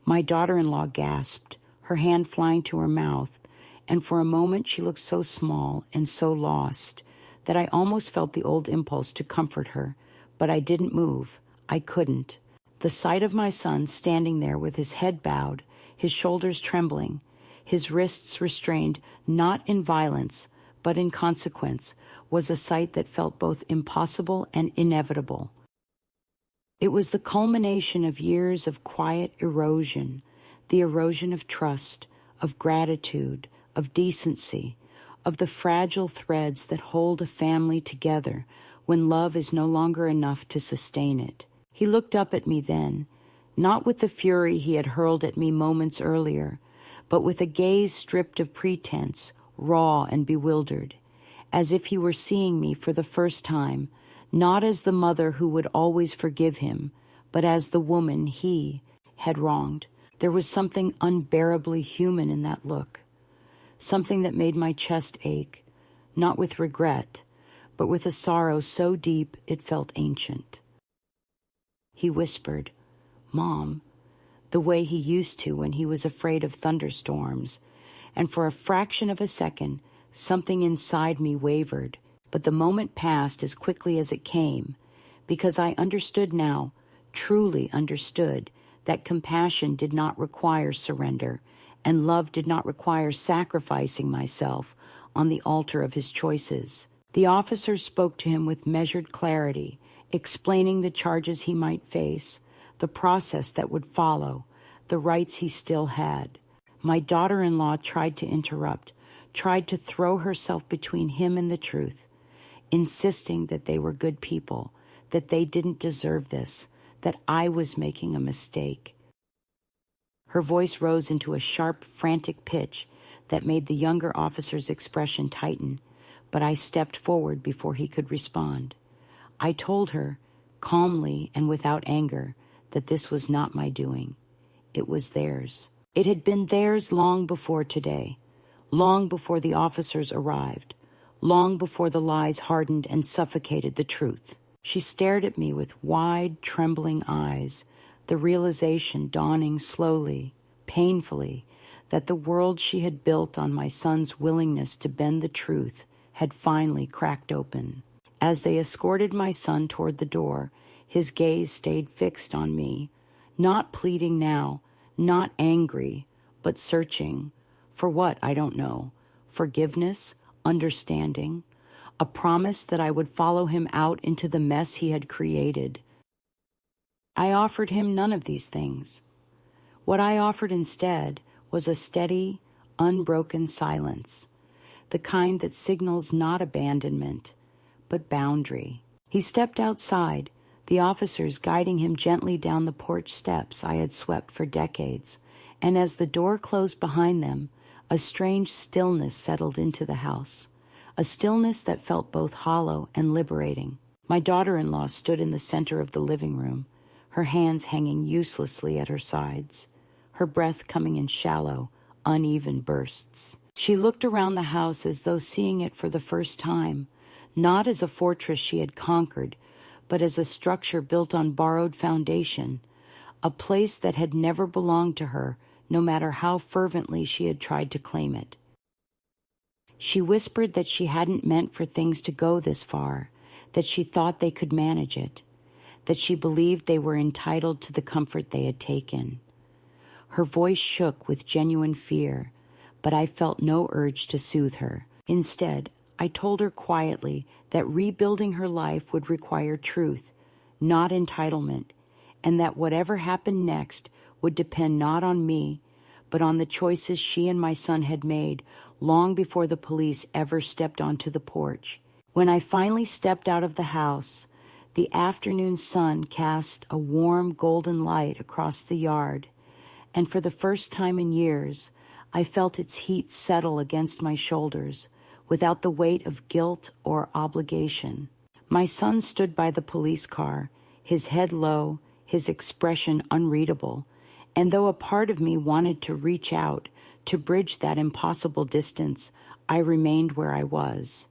Speaker 1: My daughter-in-law gasped, her hand flying to her mouth, and for a moment she looked so small and so lost that I almost felt the old impulse to comfort her, but I didn't move. I couldn't. The sight of my son standing there with his head bowed, his shoulders trembling, his wrists restrained not in violence, but in consequence, was a sight that felt both impossible and inevitable. It was the culmination of years of quiet erosion, the erosion of trust, of gratitude, of decency, of the fragile threads that hold a family together when love is no longer enough to sustain it. He looked up at me then, not with the fury he had hurled at me moments earlier, but with a gaze stripped of pretense, raw and bewildered, as if he were seeing me for the first time, not as the mother who would always forgive him, but as the woman he had wronged. There was something unbearably human in that look, something that made my chest ache, not with regret, but with a sorrow so deep it felt ancient. He whispered, "Mom," the way he used to when he was afraid of thunderstorms, and for a fraction of a second, something inside me wavered, but the moment passed as quickly as it came, because I understood now, truly understood, that compassion did not require surrender, and love did not require sacrificing myself on the altar of his choices. The officer spoke to him with measured clarity, explaining the charges he might face, the process that would follow, the rights he still had. My daughter-in-law tried to interrupt, tried to throw herself between him and the truth, insisting that they were good people, that they didn't deserve this, that I was making a mistake. Her voice rose into a sharp, frantic pitch that made the younger officer's expression tighten, but I stepped forward before he could respond. I told her, calmly and without anger, that this was not my doing. It was theirs. It had been theirs long before today, long before the officers arrived, long before the lies hardened and suffocated the truth. She stared at me with wide, trembling eyes, the realization dawning slowly, painfully, that the world she had built on my son's willingness to bend the truth had finally cracked open. As they escorted my son toward the door, his gaze stayed fixed on me, not pleading now, not angry, but searching. For what, I don't know. Forgiveness? Understanding? a promise that I would follow him out into the mess he had created. I offered him none of these things. What I offered instead was a steady, unbroken silence, the kind that signals not abandonment, but boundary. He stepped outside, the officers guiding him gently down the porch steps I had swept for decades, and as the door closed behind them, a strange stillness settled into the house, a stillness that felt both hollow and liberating. My daughter-in-law stood in the center of the living room, her hands hanging uselessly at her sides, her breath coming in shallow, uneven bursts. She looked around the house as though seeing it for the first time, not as a fortress she had conquered, but as a structure built on borrowed foundation, a place that had never belonged to her, no matter how fervently she had tried to claim it. She whispered that she hadn't meant for things to go this far, that she thought they could manage it, that she believed they were entitled to the comfort they had taken. Her voice shook with genuine fear, but I felt no urge to soothe her. Instead, I told her quietly that rebuilding her life would require truth, not entitlement, and that whatever happened next would depend not on me, but on the choices she and my son had made long before the police ever stepped onto the porch. When I finally stepped out of the house, the afternoon sun cast a warm golden light across the yard, and for the first time in years, I felt its heat settle against my shoulders without the weight of guilt or obligation. My son stood by the police car, his head low, his expression unreadable, and though a part of me wanted to reach out to bridge that impossible distance, I remained where I was.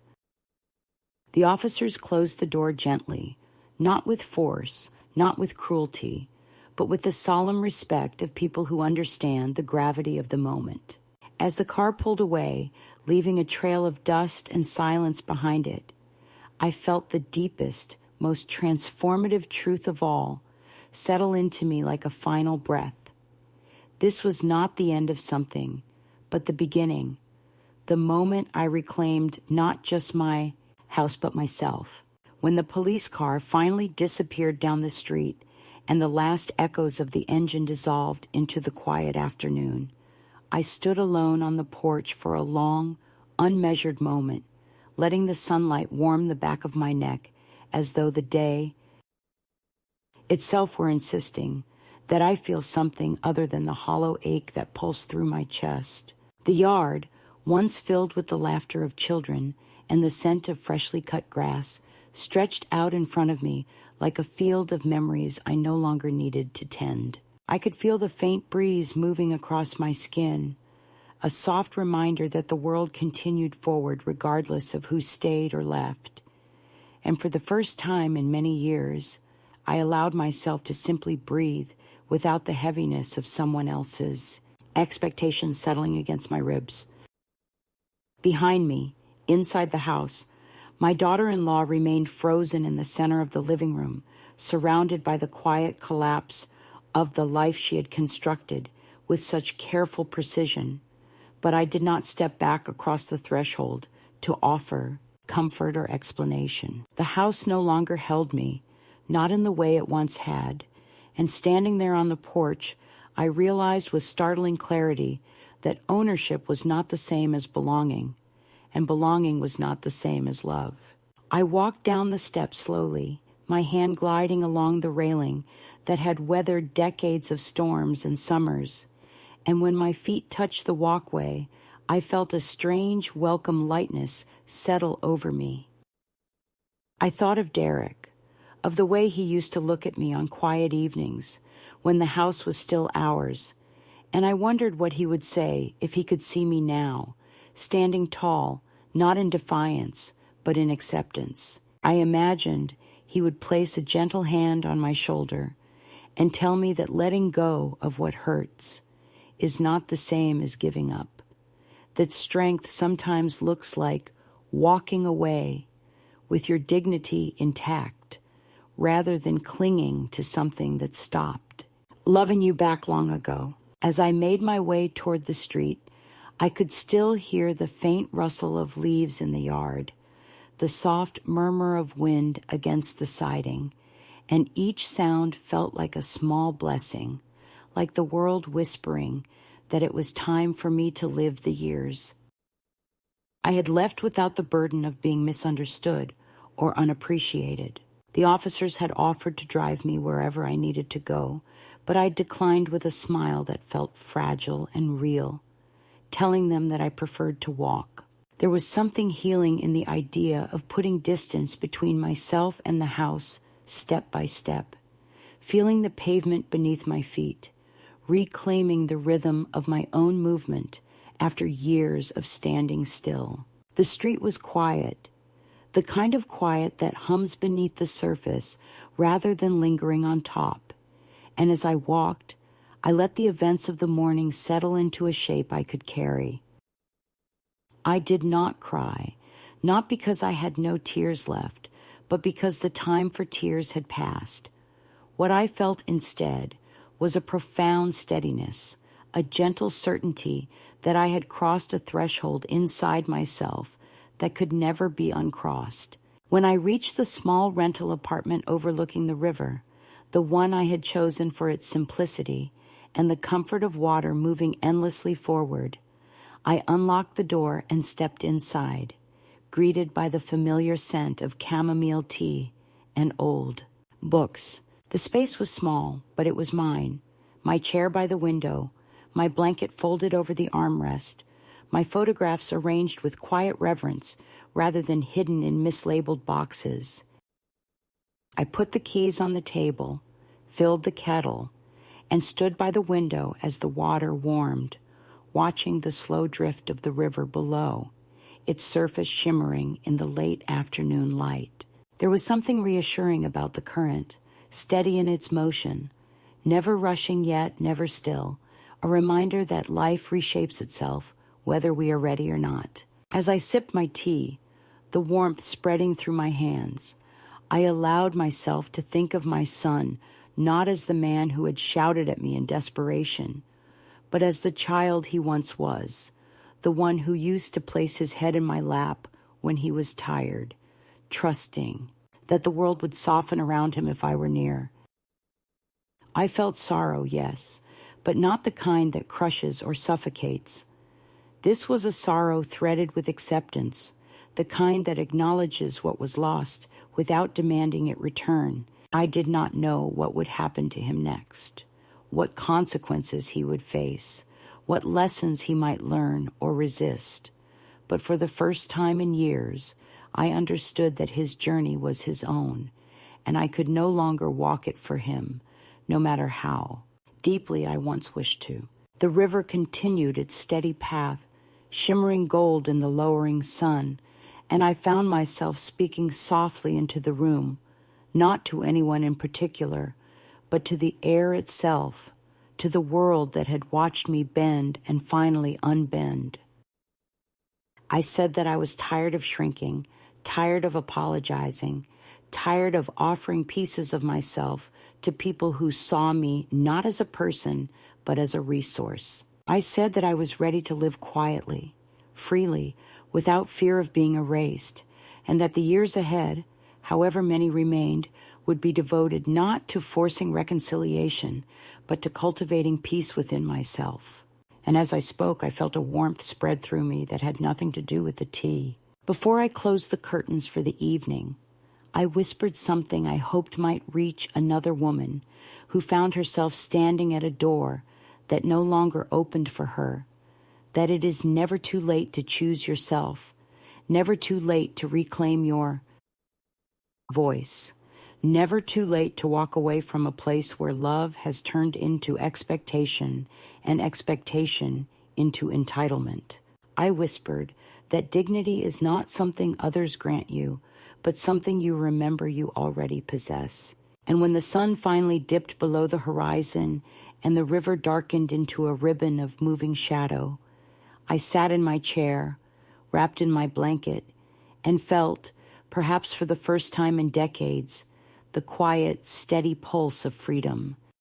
Speaker 1: The officers closed the door gently, not with force, not with cruelty, but with the solemn respect of people who understand the gravity of the moment. As the car pulled away, leaving a trail of dust and silence behind it, I felt the deepest, most transformative truth of all settle into me like a final breath. This was not the end of something, but the beginning, the moment I reclaimed not just my house but myself. When the police car finally disappeared down the street and the last echoes of the engine dissolved into the quiet afternoon, I stood alone on the porch for a long, unmeasured moment, letting the sunlight warm the back of my neck as though the day itself were insisting that I feel something other than the hollow ache that pulsed through my chest. The yard, once filled with the laughter of children and the scent of freshly cut grass, stretched out in front of me like a field of memories I no longer needed to tend. I could feel the faint breeze moving across my skin, a soft reminder that the world continued forward regardless of who stayed or left. And for the first time in many years, I allowed myself to simply breathe without the heaviness of someone else's expectations settling against my ribs. Behind me, inside the house, my daughter-in-law remained frozen in the center of the living room, surrounded by the quiet collapse of the life she had constructed with such careful precision. But I did not step back across the threshold to offer comfort or explanation. The house no longer held me, not in the way it once had, and standing there on the porch, I realized with startling clarity that ownership was not the same as belonging, and belonging was not the same as love. I walked down the steps slowly, my hand gliding along the railing that had weathered decades of storms and summers, and when my feet touched the walkway, I felt a strange, welcome lightness settle over me. I thought of Derek, of the way he used to look at me on quiet evenings when the house was still ours, and I wondered what he would say if he could see me now, standing tall, not in defiance, but in acceptance. I imagined he would place a gentle hand on my shoulder and tell me that letting go of what hurts is not the same as giving up, that strength sometimes looks like walking away with your dignity intact rather than clinging to something that stopped. Loving you back long ago. As I made my way toward the street, I could still hear the faint rustle of leaves in the yard, the soft murmur of wind against the siding, and each sound felt like a small blessing, like the world whispering that it was time for me to live the years. I had left without the burden of being misunderstood or unappreciated. The officers had offered to drive me wherever I needed to go, but I declined with a smile that felt fragile and real, telling them that I preferred to walk. There was something healing in the idea of putting distance between myself and the house, step by step, feeling the pavement beneath my feet, reclaiming the rhythm of my own movement after years of standing still. The street was quiet, the kind of quiet that hums beneath the surface rather than lingering on top. And as I walked, I let the events of the morning settle into a shape I could carry. I did not cry, not because I had no tears left, but because the time for tears had passed. What I felt instead was a profound steadiness, a gentle certainty that I had crossed a threshold inside myself that could never be uncrossed. When I reached the small rental apartment overlooking the river, the one I had chosen for its simplicity and the comfort of water moving endlessly forward, I unlocked the door and stepped inside, greeted by the familiar scent of chamomile tea and old books. The space was small, but it was mine. My chair by the window, my blanket folded over the armrest, my photographs arranged with quiet reverence rather than hidden in mislabeled boxes. I put the keys on the table, filled the kettle, and stood by the window as the water warmed, watching the slow drift of the river below, its surface shimmering in the late afternoon light. There was something reassuring about the current, steady in its motion, never rushing yet never still, a reminder that life reshapes itself, whether we are ready or not. As I sipped my tea, the warmth spreading through my hands, I allowed myself to think of my son not as the man who had shouted at me in desperation, but as the child he once was, the one who used to place his head in my lap when he was tired, trusting that the world would soften around him if I were near. I felt sorrow, yes, but not the kind that crushes or suffocates. This was a sorrow threaded with acceptance, the kind that acknowledges what was lost without demanding it return. I did not know what would happen to him next, what consequences he would face, what lessons he might learn or resist. But for the first time in years, I understood that his journey was his own, and I could no longer walk it for him, no matter how deeply I once wished to. The river continued its steady path, shimmering gold in the lowering sun, and I found myself speaking softly into the room, not to anyone in particular, but to the air itself, to the world that had watched me bend and finally unbend. I said that I was tired of shrinking, tired of apologizing, tired of offering pieces of myself to people who saw me not as a person, but as a resource. I said that I was ready to live quietly, freely, without fear of being erased, and that the years ahead, however many remained, would be devoted not to forcing reconciliation, but to cultivating peace within myself. And as I spoke, I felt a warmth spread through me that had nothing to do with the tea. Before I closed the curtains for the evening, I whispered something I hoped might reach another woman who found herself standing at a door that no longer opened for her, that it is never too late to choose yourself, never too late to reclaim your voice, never too late to walk away from a place where love has turned into expectation and expectation into entitlement. I whispered that dignity is not something others grant you, but something you remember you already possess. And when the sun finally dipped below the horizon and the river darkened into a ribbon of moving shadow, I sat in my chair, wrapped in my blanket, and felt, perhaps for the first time in decades, the quiet, steady pulse of freedom.